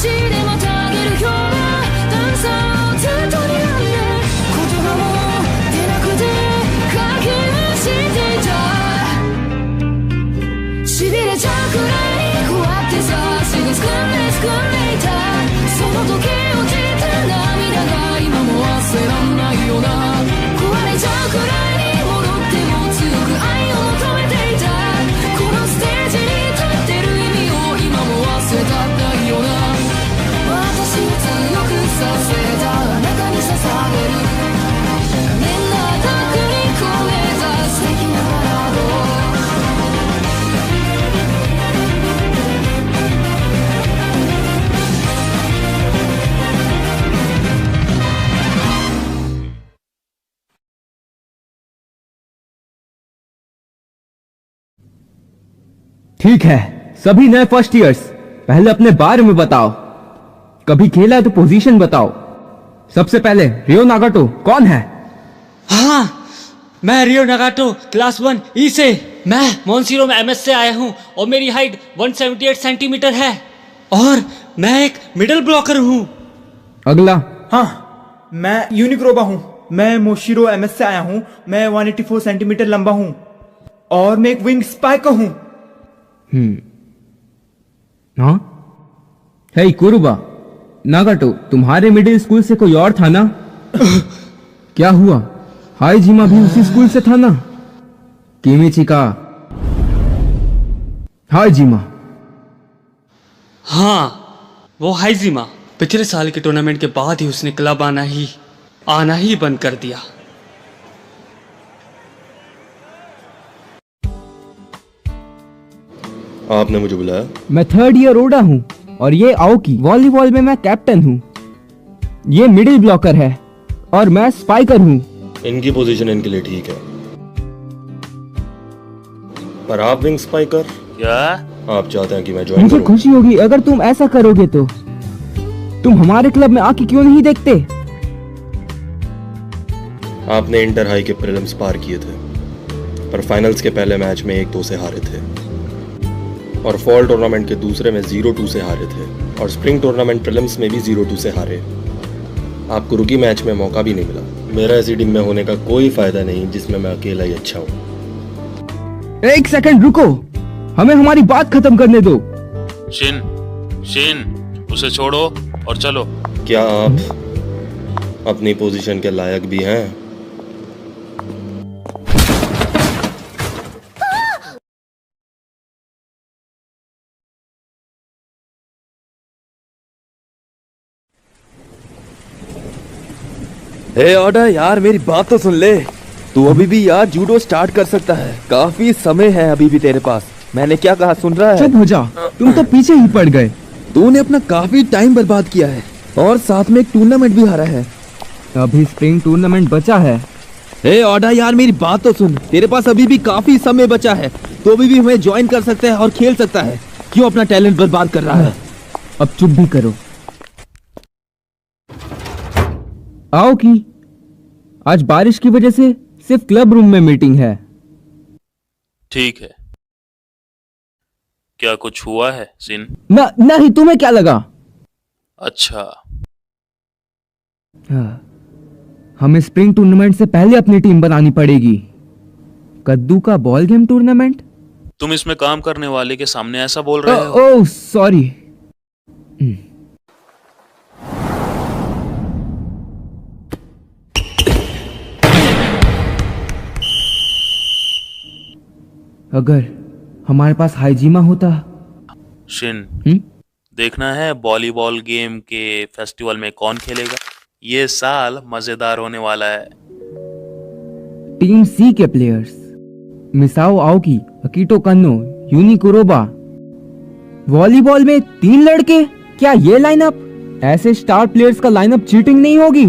ठीक है, सभी नए फर्स्ट ईयर्स पहले अपने बारे में बताओ। कभी खेला है तो पोजीशन बताओ। सबसे पहले रियो नागाटो कौन है? हाँ, मैं रियो नागाटो क्लास 1 ई से। मैं मोन्सिरो में एमएस से आया हूँ और मेरी हाइट 178 सेंटीमीटर है और मैं एक मिडिल ब्लॉकर हूँ। अगला। हाँ, मैं यूनिक्रोबा हूँ। मैं मोशिरो एमएस से आया हूँ। मैं 184 सेंटीमीटर लंबा हूँ और मैं एक विंग स्पाइकर हूँ। हाँ, हे कुरुबा, नागाटो तुम्हारे मिडिल स्कूल से कोई और था ना? क्या हुआ? हाइजिमा भी उसी स्कूल से था ना? किमिचिका हाइजिमा। हाँ, वो हाइजिमा। पिछले साल के टूर्नामेंट के बाद ही उसने क्लब आना ही बंद कर दिया। आपने मुझे बुलाया? मैं 3rd ईयर ओडा हूँ और ये आओकी। वॉलीबॉल में मैं कैप्टन हूँ। ये मिडिल ब्लॉकर है और मैं स्पाइकर हूँ। इनकी पोजीशन इनके लिए ठीक है, पर आप विंग स्पाइकर? क्या आप चाहते हैं कि मैं ज्वाइन मुझे करूं? खुशी होगी अगर तुम ऐसा करोगे तो। तुम हमारे क्लब में आके क्यों नहीं देखते? आपने इंटर हाई के प्रीलिम्स पार किए थे, पर फाइनल्स के पहले मैच में 1-2 से हारे थे और फॉल टूर्नामेंट के दूसरे में 0-2 से हारे थे और स्प्रिंग टूर्नामेंट प्रीलिम्स में भी 0-2 से हारे। आपको रुकी मैच में मौका भी नहीं मिला। मेरा ऐसी टीम में होने का कोई फायदा नहीं जिसमें मैं अकेला ही अच्छा हूँ। एक सेकंड रुको, हमें हमारी बात खत्म करने दो। शिन, उसे छोड़ो और चलो। क्या आप अपनी पोजीशन के लायक भी हैं? हे ऑडा यार, मेरी बात तो सुन ले। तू अभी भी यार जूडो स्टार्ट कर सकता है, काफी समय है अभी भी तेरे पास। मैंने क्या कहा सुन रहा है? चुप हो जा, तुम तो पीछे ही पड़ गए। तूने अपना काफी टाइम बर्बाद किया है और साथ में एक टूर्नामेंट भी हारा है। अभी स्प्रिंग टूर्नामेंट बचा है। हे ऑडा यार, मेरी बात तो सुन। तेरे पास अभी भी काफी समय बचा है, तो अभी भी हमें ज्वाइन कर सकते हैं और खेल सकता है। क्यों अपना टैलेंट बर्बाद कर रहा है? अब चुप भी करो। आओ की आज बारिश की वजह से सिर्फ क्लब रूम में मीटिंग है। ठीक है, क्या कुछ हुआ है सिन? नहीं, तुम्हें क्या लगा? अच्छा, हमें स्प्रिंग टूर्नामेंट से पहले अपनी टीम बनानी पड़ेगी। कद्दू का बॉल गेम टूर्नामेंट? तुम इसमें काम करने वाले के सामने ऐसा बोल रहे हो? Oh sorry. अगर हमारे पास हाइजिमा होता। शिन, देखना है वॉलीबॉल गेम के फेस्टिवल में कौन खेलेगा। ये साल मजेदार होने वाला है। टीम सी के प्लेयर्स मिसाओ आओकी, अकीटो कन्नो, यूनी कुरोबा। वॉलीबॉल में 3 लड़के? क्या ये लाइनअप? ऐसे स्टार प्लेयर्स का लाइनअप चीटिंग नहीं होगी?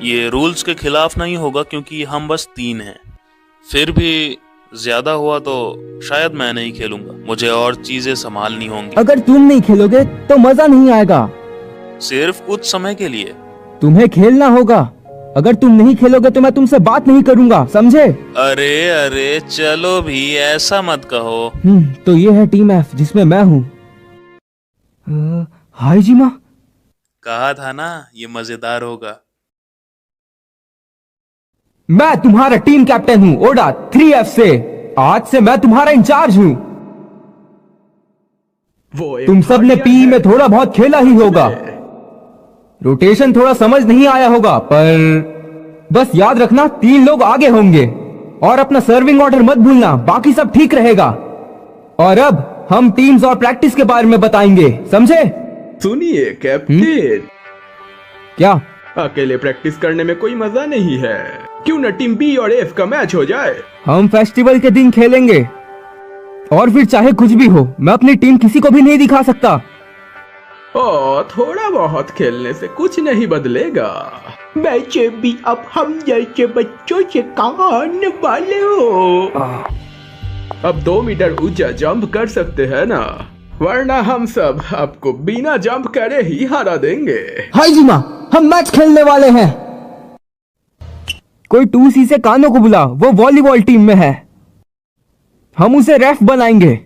ये रूल्स के खिलाफ नहीं होगा क्योंकि हम बस 3 हैं। फिर भी ज्यादा हुआ तो शायद मैं नहीं खेलूंगा। मुझे और चीजें संभालनी होंगी। अगर तुम नहीं खेलोगे तो मजा नहीं आएगा। सिर्फ कुछ समय के लिए। तुम्हें खेलना होगा। अगर तुम नहीं खेलोगे तो मैं तुमसे बात नहीं करूंगा, समझे? अरे चलो भी, ऐसा मत कहो। तो ये है टीम एफ जिसमें मैं हूँ। हाइजिमा, कहा था ना ये मजेदार होगा। मैं तुम्हारा टीम कैप्टन हूँ ओडा 3F से। आज से मैं तुम्हारा इंचार्ज हूँ। तुम सब ने पीई में थोड़ा बहुत खेला ही होगा। रोटेशन थोड़ा समझ नहीं आया होगा, पर बस याद रखना 3 लोग आगे होंगे और अपना सर्विंग ऑर्डर मत भूलना, बाकी सब ठीक रहेगा। और अब हम टीम्स और प्रैक्टिस के बारे में बताएंगे, समझे? सुनिए कैप्टन, क्या अकेले प्रैक्टिस करने में कोई मजा नहीं है। क्यों न टीम बी और एफ का मैच हो जाए? हम फेस्टिवल के दिन खेलेंगे और फिर चाहे कुछ भी हो, मैं अपनी टीम किसी को भी नहीं दिखा सकता। थोड़ा बहुत खेलने से कुछ नहीं बदलेगा। वैसे भी अब हम जैसे बच्चों से कहाँ आने वाले हो? अब 2 मीटर ऊंचा जंप कर सकते हैं ना, वरना हम सब आपको बिना जंप करे ही हरा देंगे। हाय जीमा, हम मैच खेलने वाले हैं। कोई 2C से कानों को बुला, वो वॉलीबॉल टीम में है। हम उसे रेफ बनाएंगे।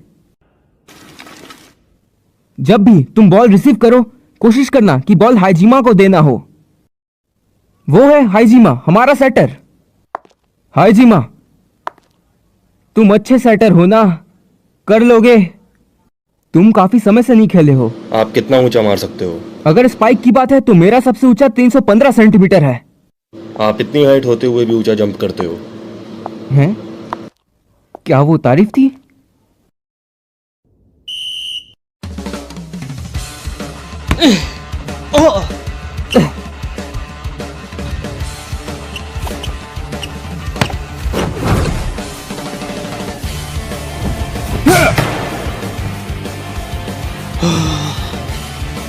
जब भी तुम बॉल रिसीव करो, कोशिश करना कि बॉल हाइजीमा को देना हो। वो है हाइजीमा, हमारा सेटर। हाइजीमा, तुम अच्छे सेटर हो ना, कर लोगे? तुम काफी समय से नहीं खेले हो। आप कितना ऊंचा मार सकते हो? अगर स्पाइक की बात है तो मेरा सबसे ऊंचा 315 सेंटीमीटर है। आप इतनी हाइट होते हुए भी ऊंचा जंप करते हो। हैं? क्या वो तारीफ थी?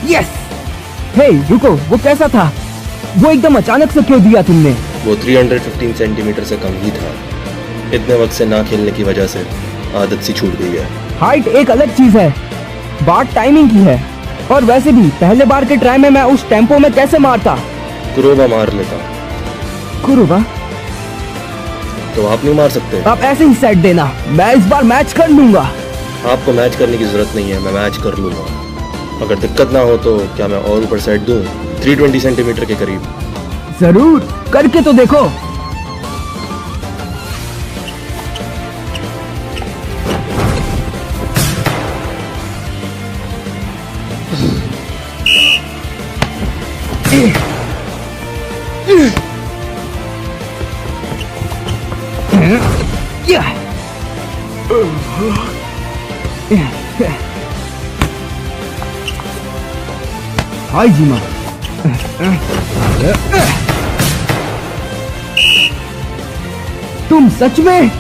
यस! हे, रुको, वो कैसा था? वो एकदम अचानक से क्यों दिया तुमने? वो 315 सेंटीमीटर से कम ही था। इतने वक्त से ना खेलने की वजह से आदत सी छूट गई है। हाइट एक अलग चीज है, बात टाइमिंग की है। और वैसे भी पहले बार के ट्राई में मैं उस टेम्पो में कैसे मारता? कुरोबा मार लेता। कुरोबा? तो आप नहीं मार सकते? आप ऐसे ही सेट देना, मैं इस बार मैच कर लूंगा। आपको मैच करने की जरूरत नहीं है, मैं मैच कर लूंगा। अगर दिक्कत ना हो तो क्या मैं और ऊपर सेट दूं? 320 सेंटीमीटर के करीब। जरूर, करके तो देखो। हाय जीमा, तुम सच में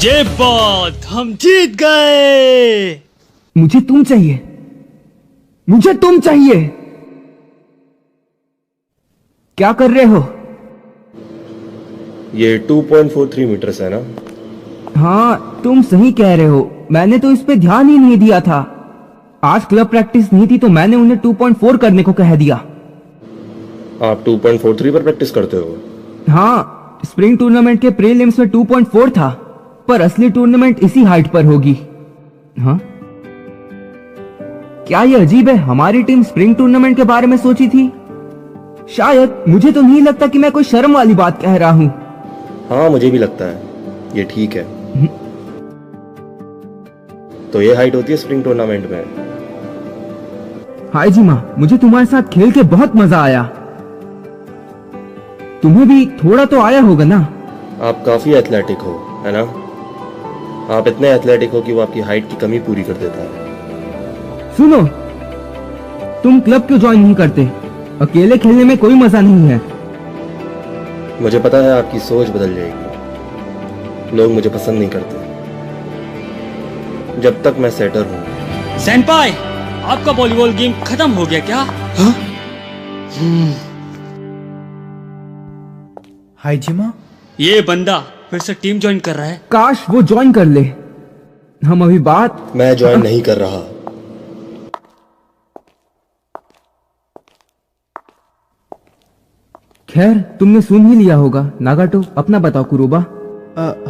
ये बात, हम जीत गए। मुझे तुम चाहिए, मुझे तुम चाहिए। क्या कर रहे हो? ये 2.43 मीटर है ना? हाँ, तुम सही कह रहे हो। मैंने तो इस पे ध्यान ही नहीं दिया था। आज क्लब प्रैक्टिस नहीं थी तो मैंने उन्हें 2.4 करने को कह दिया। आप 2.43 पर प्रैक्टिस करते हो? हाँ, स्प्रिंग टूर्नामेंट के प्रीलिम्स में 2.4 था, पर असली टूर्नामेंट इसी हाइट पर होगी। हाँ, क्या ये अजीब है, हमारी टीम स्प्रिंग टूर्नामेंट के बारे में सोची थी। शायद, मुझे तो नहीं लगता कि मैं कोई शर्म वाली बात कह रहा हूँ। हाँ, मुझे भी लगता है, ये ठीक है। तो ये हाइट होती है स्प्रिंग टूर्नामेंट में। हाय जीमा, मुझे तुम्हारे साथ खेल के बहुत मजा आया। तुम्हें भी थोड़ा तो आया होगा ना? आप काफी एथलेटिक हो, है ना? आप इतने एथलेटिक हो कि वो आपकी हाइट की कमी पूरी कर देता है। सुनो, तुम क्लब क्यों ज्वाइन नहीं करते? अकेले खेलने में कोई मजा नहीं है। मुझे पता है आपकी सोच बदल जाएगी। लोग मुझे पसंद नहीं करते जब तक मैं सेटर हूँ। सेनपाई, आपका वॉलीबॉल गेम खत्म हो गया क्या? हाँ? हाय जीमा, ये बंदा फिर से टीम ज्वाइन कर रहा है। काश वो ज्वाइन कर ले। हम अभी बात। मैं ज्वाइन नहीं कर रहा। खैर, तुमने सुन ही लिया होगा। नागाटो, अपना बताओ। कुरोबा?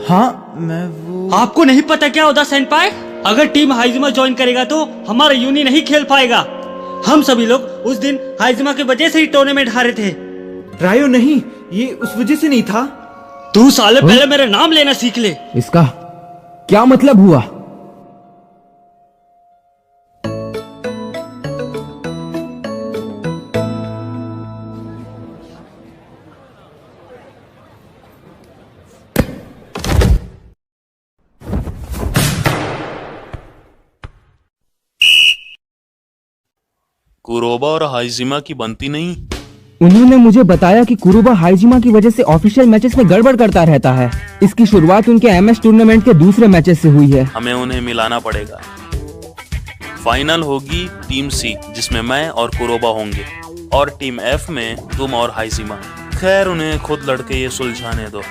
हाँ, मैं वो। आपको नहीं पता क्या होता सेनपाई? अगर टीम हाइजिमा ज्वाइन करेगा तो हमारा यूनी नहीं खेल पाएगा। हम सभी लोग उस दिन हाइजिमा की वजह से ही टूर्नामेंट हारे थे। रायो नहीं, ये उस वजह से नहीं था। तू साले पहले मेरा नाम लेना सीख ले। इसका क्या मतलब हुआ? कुरोबा और हाइजिमा की बनती नहीं। उन्होंने मुझे बताया कि कुरोबा हाइजिमा की वजह से ऑफिशियल मैचेस में गड़बड़ करता रहता है। इसकी शुरुआत उनके एमएस टूर्नामेंट के दूसरे मैचेस से हुई है। हमें उन्हें मिलाना पड़ेगा। फाइनल होगी टीम सी, जिसमें मैं और कुरोबा होंगे। और टीम एफ में तुम और हाइजीमा। खैर उन्हें खुद लड़के ये सुलझाने दो,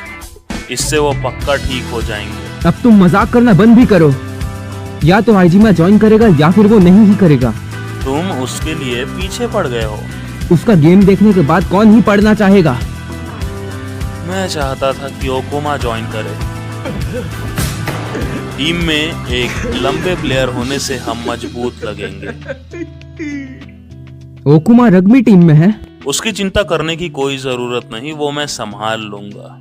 इससे वो पक्का ठीक हो जाएंगे। अब तुम मजाक करना बंद भी करो। या तो हाइजीमा ज्वाइन करेगा या फिर वो नहीं ही करेगा। तुम उसके लिए पीछे पड़ गए हो। उसका गेम देखने के बाद कौन ही पढ़ना चाहेगा। मैं चाहता था कि ओकुमा ज्वाइन करे। टीम में एक लंबे प्लेयर होने से हम मजबूत लगेंगे। ओकुमा रग्बी टीम में है। उसकी चिंता करने की कोई जरूरत नहीं, वो मैं संभाल लूंगा।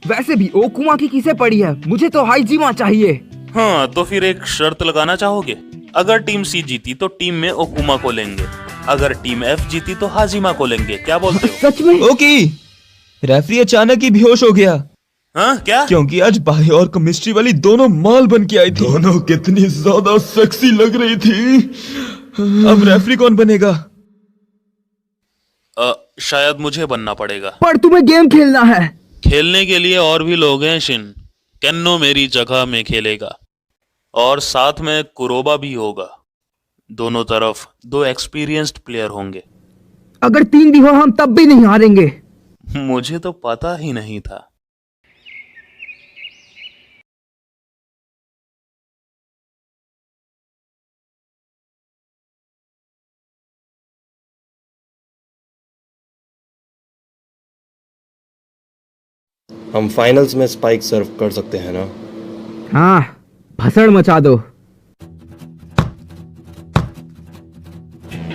वैसे भी ओकुमा की किसे पड़ी है, मुझे तो हाइजीमा चाहिए। हाँ तो फिर एक शर्त लगाना चाहोगे? अगर टीम सी जीती तो टीम में ओकुमा को लेंगे, अगर टीम एफ जीती तो हाजिमा को लेंगे। क्या बोलते हो? सच में? ओके। रेफरी अचानक ही बेहोश हो गया। हाँ क्या? क्योंकि आज बायो और केमिस्ट्री वाली दोनों माल बन के आई थी। दोनों कितनी ज्यादा सेक्सी लग रही थी। अब रेफरी कौन बनेगा? शायद मुझे बनना पड़ेगा। पर तुम्हें गेम खेलना है। खेलने के लिए और भी लोग हैं शिन। केन्नो मेरी जगह में खेलेगा और साथ में कुरोबा भी होगा। दोनों तरफ 2 एक्सपीरियंस्ड प्लेयर होंगे। अगर 3 भी हो हम तब भी नहीं हारेंगे। मुझे तो पता ही नहीं था। हम फाइनल्स में स्पाइक सर्व कर सकते हैं ना? हाँ, भसड़ मचा दो।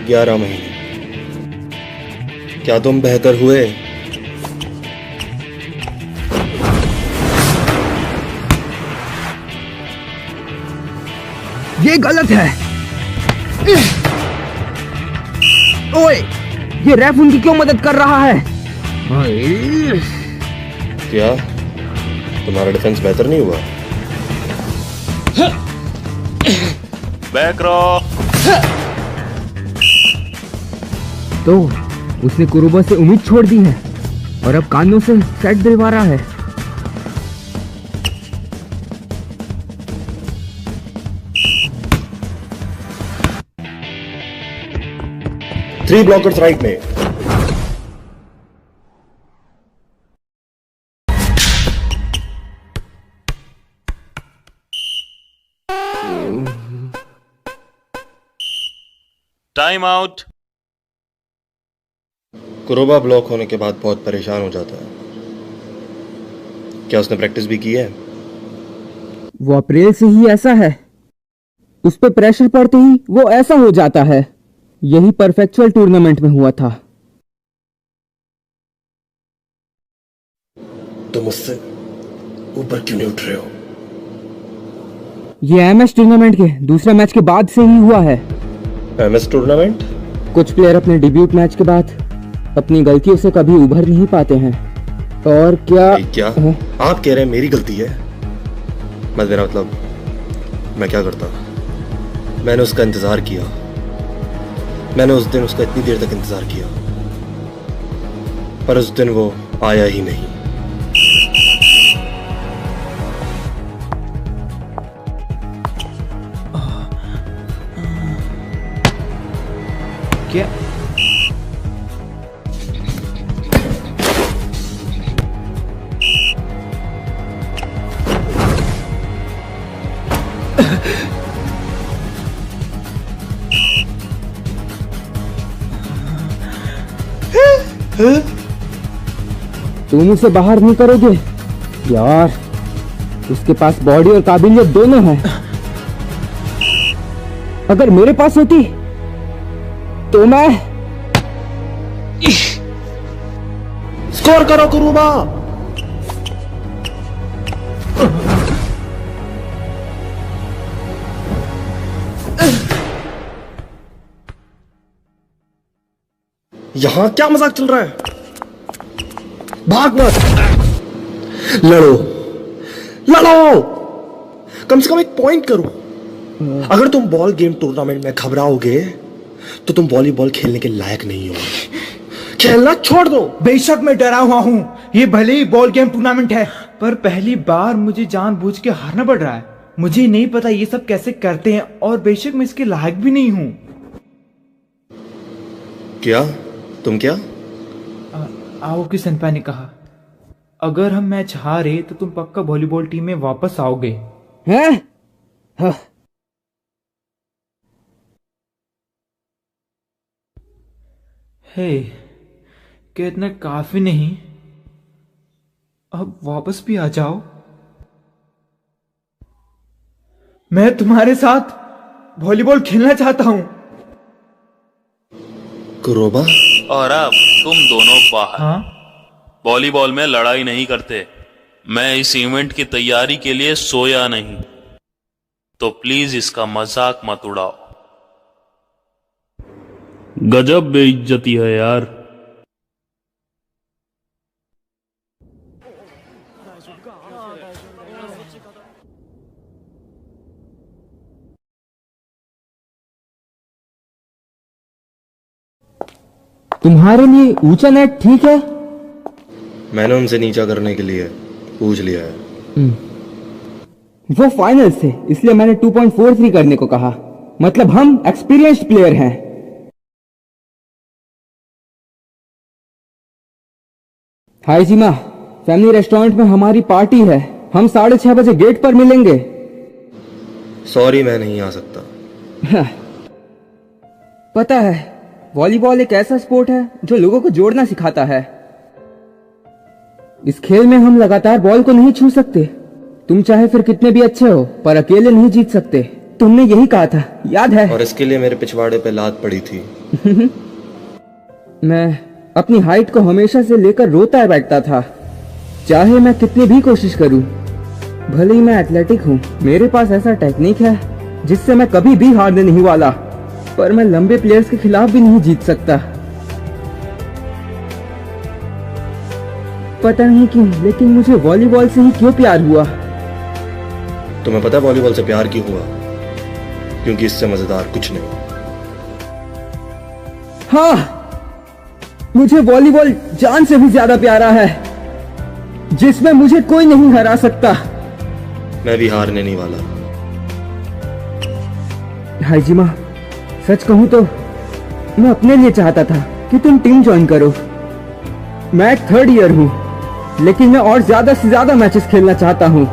11 महीने। क्या तुम बेहतर हुए? ये गलत है। ओए, ये रेफ उनकी क्यों मदद कर रहा है? क्या तुम्हारा डिफेंस बेहतर नहीं हुआ? बैक रो। तो उसने कुरुबा से उम्मीद छोड़ दी है और अब कानों से सेट दिलवा रहा है। थ्री ब्लॉकर्स राइट में। Time out. कुरोबा ब्लॉक होने के बाद बहुत परेशान हो जाता है। क्या उसने प्रैक्टिस भी की है? वो अप्रैल से ही ऐसा है। उस पे प्रेशर पड़ते ही वो ऐसा हो जाता है। यही परफेक्चुअल टूर्नामेंट में हुआ था। तुम मुझसे ऊपर क्यों नहीं उठ रहे हो? ये एमएस टूर्नामेंट के दूसरे मैच के बाद से ही हुआ है। MS tournament? कुछ प्लेयर अपने डिब्यूट मैच के बाद अपनी गलतियों से कभी उभर नहीं पाते हैं। और क्या आप कह रहे हैं मेरी गलती है? मेरा मतलब मैं क्या करता? मैंने उसका इंतजार किया। मैंने उस दिन उसका इतनी देर तक इंतजार किया, पर उस दिन वो आया ही नहीं। क्या? तुम उसे बाहर नहीं करोगे यार। उसके पास बॉडी और काबिलियत दोनों है। अगर मेरे पास होती तो मैं स्कोर करो कुरुबा। यहां क्या मजाक चल रहा है? भाग मत, लड़ो लड़ो, कम से कम एक पॉइंट करो। अगर तुम बॉल गेम टूर्नामेंट में घबराओगे तो तुम वॉलीबॉल खेलने के लायक नहीं हो। खेलना छोड़ दो। बेशक मैं डरा हुआ हूँ। ये भले ही बॉल गेम टूर्नामेंट है, पर पहली बार मुझे जानबूझ के हारना पड़ रहा है। मुझे नहीं पता ये सब कैसे करते हैं और बेशक मैं इसके लायक भी नहीं हूँ। क्या तुम क्या? आओगे सेनपाई ने कहा, अगर हम मैच हारे तो तुम पक्का वॉलीबॉल टीम में वापस आओगे। हैं? हाँ। हे, क्या इतना काफी नहीं? अब वापस भी आ जाओ। मैं तुम्हारे साथ वॉलीबॉल खेलना चाहता हूं। कुरोबा? और अब तुम दोनों बाहर। हाँ? वॉलीबॉल में लड़ाई नहीं करते। मैं इस इवेंट की तैयारी के लिए सोया नहीं, तो प्लीज इसका मजाक मत उड़ाओ। गजब बेइज्जती है यार। तुम्हारे लिए ऊंचा नेट ठीक है? मैंने उनसे नीचा करने के लिए पूछ लिया है। वो फाइनल्स थे, इसलिए मैंने 2.43 करने को कहा। मतलब हम एक्सपीरियंस्ड प्लेयर हैं। हाय जीमा, फैमिली रेस्टोरेंट में हमारी पार्टी है। हम 6:30 बजे गेट पर मिलेंगे। सॉरी, मैं नहीं आ सकता। पता है, वॉलीबॉल एक ऐसा स्पोर्ट है जो लोगों को जोड़ना सिखाता है। इस खेल में हम लगातार बॉल को नहीं छू सकते। तुम चाहे फिर कितने भी अच्छे हो, पर अकेले नहीं जीत सकते। तुमने यही कहा था, याद है? और इसके लिए मेरे पिछवाड़े पे लात पड़ी थी। मैं अपनी हाइट को हमेशा से लेकर रोता बैठता था, चाहे मैं कितनी भी कोशिश करूं। भले ही मैं एथलेटिक हूं, मेरे पास ऐसा टेक्निक है जिससे मैं कभी भी हारने नहीं वाला, पर मैं लंबे प्लेयर्स के खिलाफ भी नहीं जीत सकता। पता नहीं क्यों, लेकिन मुझे वॉलीबॉल से ही क्यों प्यार हुआ। तुम्हें पता वॉलीबॉल से प्यार क्यों हुआ? क्योंकि इससे मजेदार कुछ नहीं। हाँ, मुझे वॉलीबॉल जान से भी ज्यादा प्यारा है, जिसमें मुझे कोई नहीं हरा सकता। मैं भी हारने नहीं वाला। हाय जीमा, सच कहूं तो मैं अपने लिए चाहता था कि तुम टीम ज्वाइन करो। मैं 3rd ईयर हूं, लेकिन मैं और ज्यादा से ज्यादा मैचेस खेलना चाहता हूं।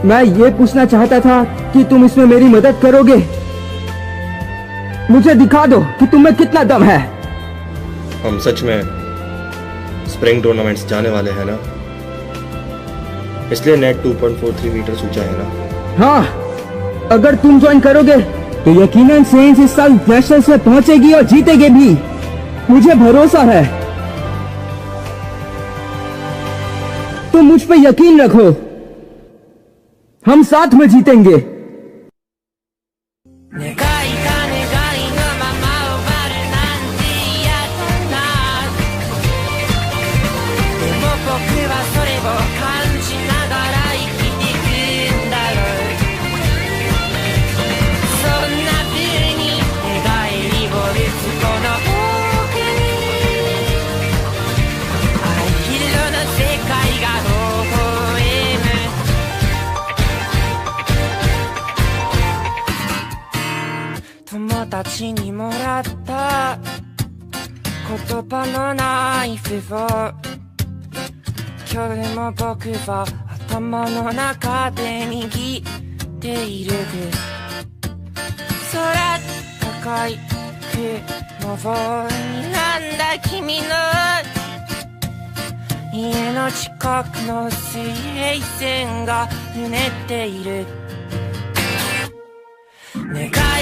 मैं ये पूछना चाहता था कि तुम इसमें मेरी मदद करोगे। मुझे दिखा दो कि तुम में कितना दम है। हम सच में स्प्रिंग टूर्नामेंट्स जाने वाले हैं ना, इसलिए नेट 2.43 मीटर ऊंचा है ना। हाँ, अगर तुम ज्वाइन करोगे तो यकीनन सेंस इस साल नेशनल्स में पहुंचेगी और जीतेगी भी। मुझे भरोसा है। तुम मुझ पे यकीन रखो, हम साथ में जीतेंगे।願い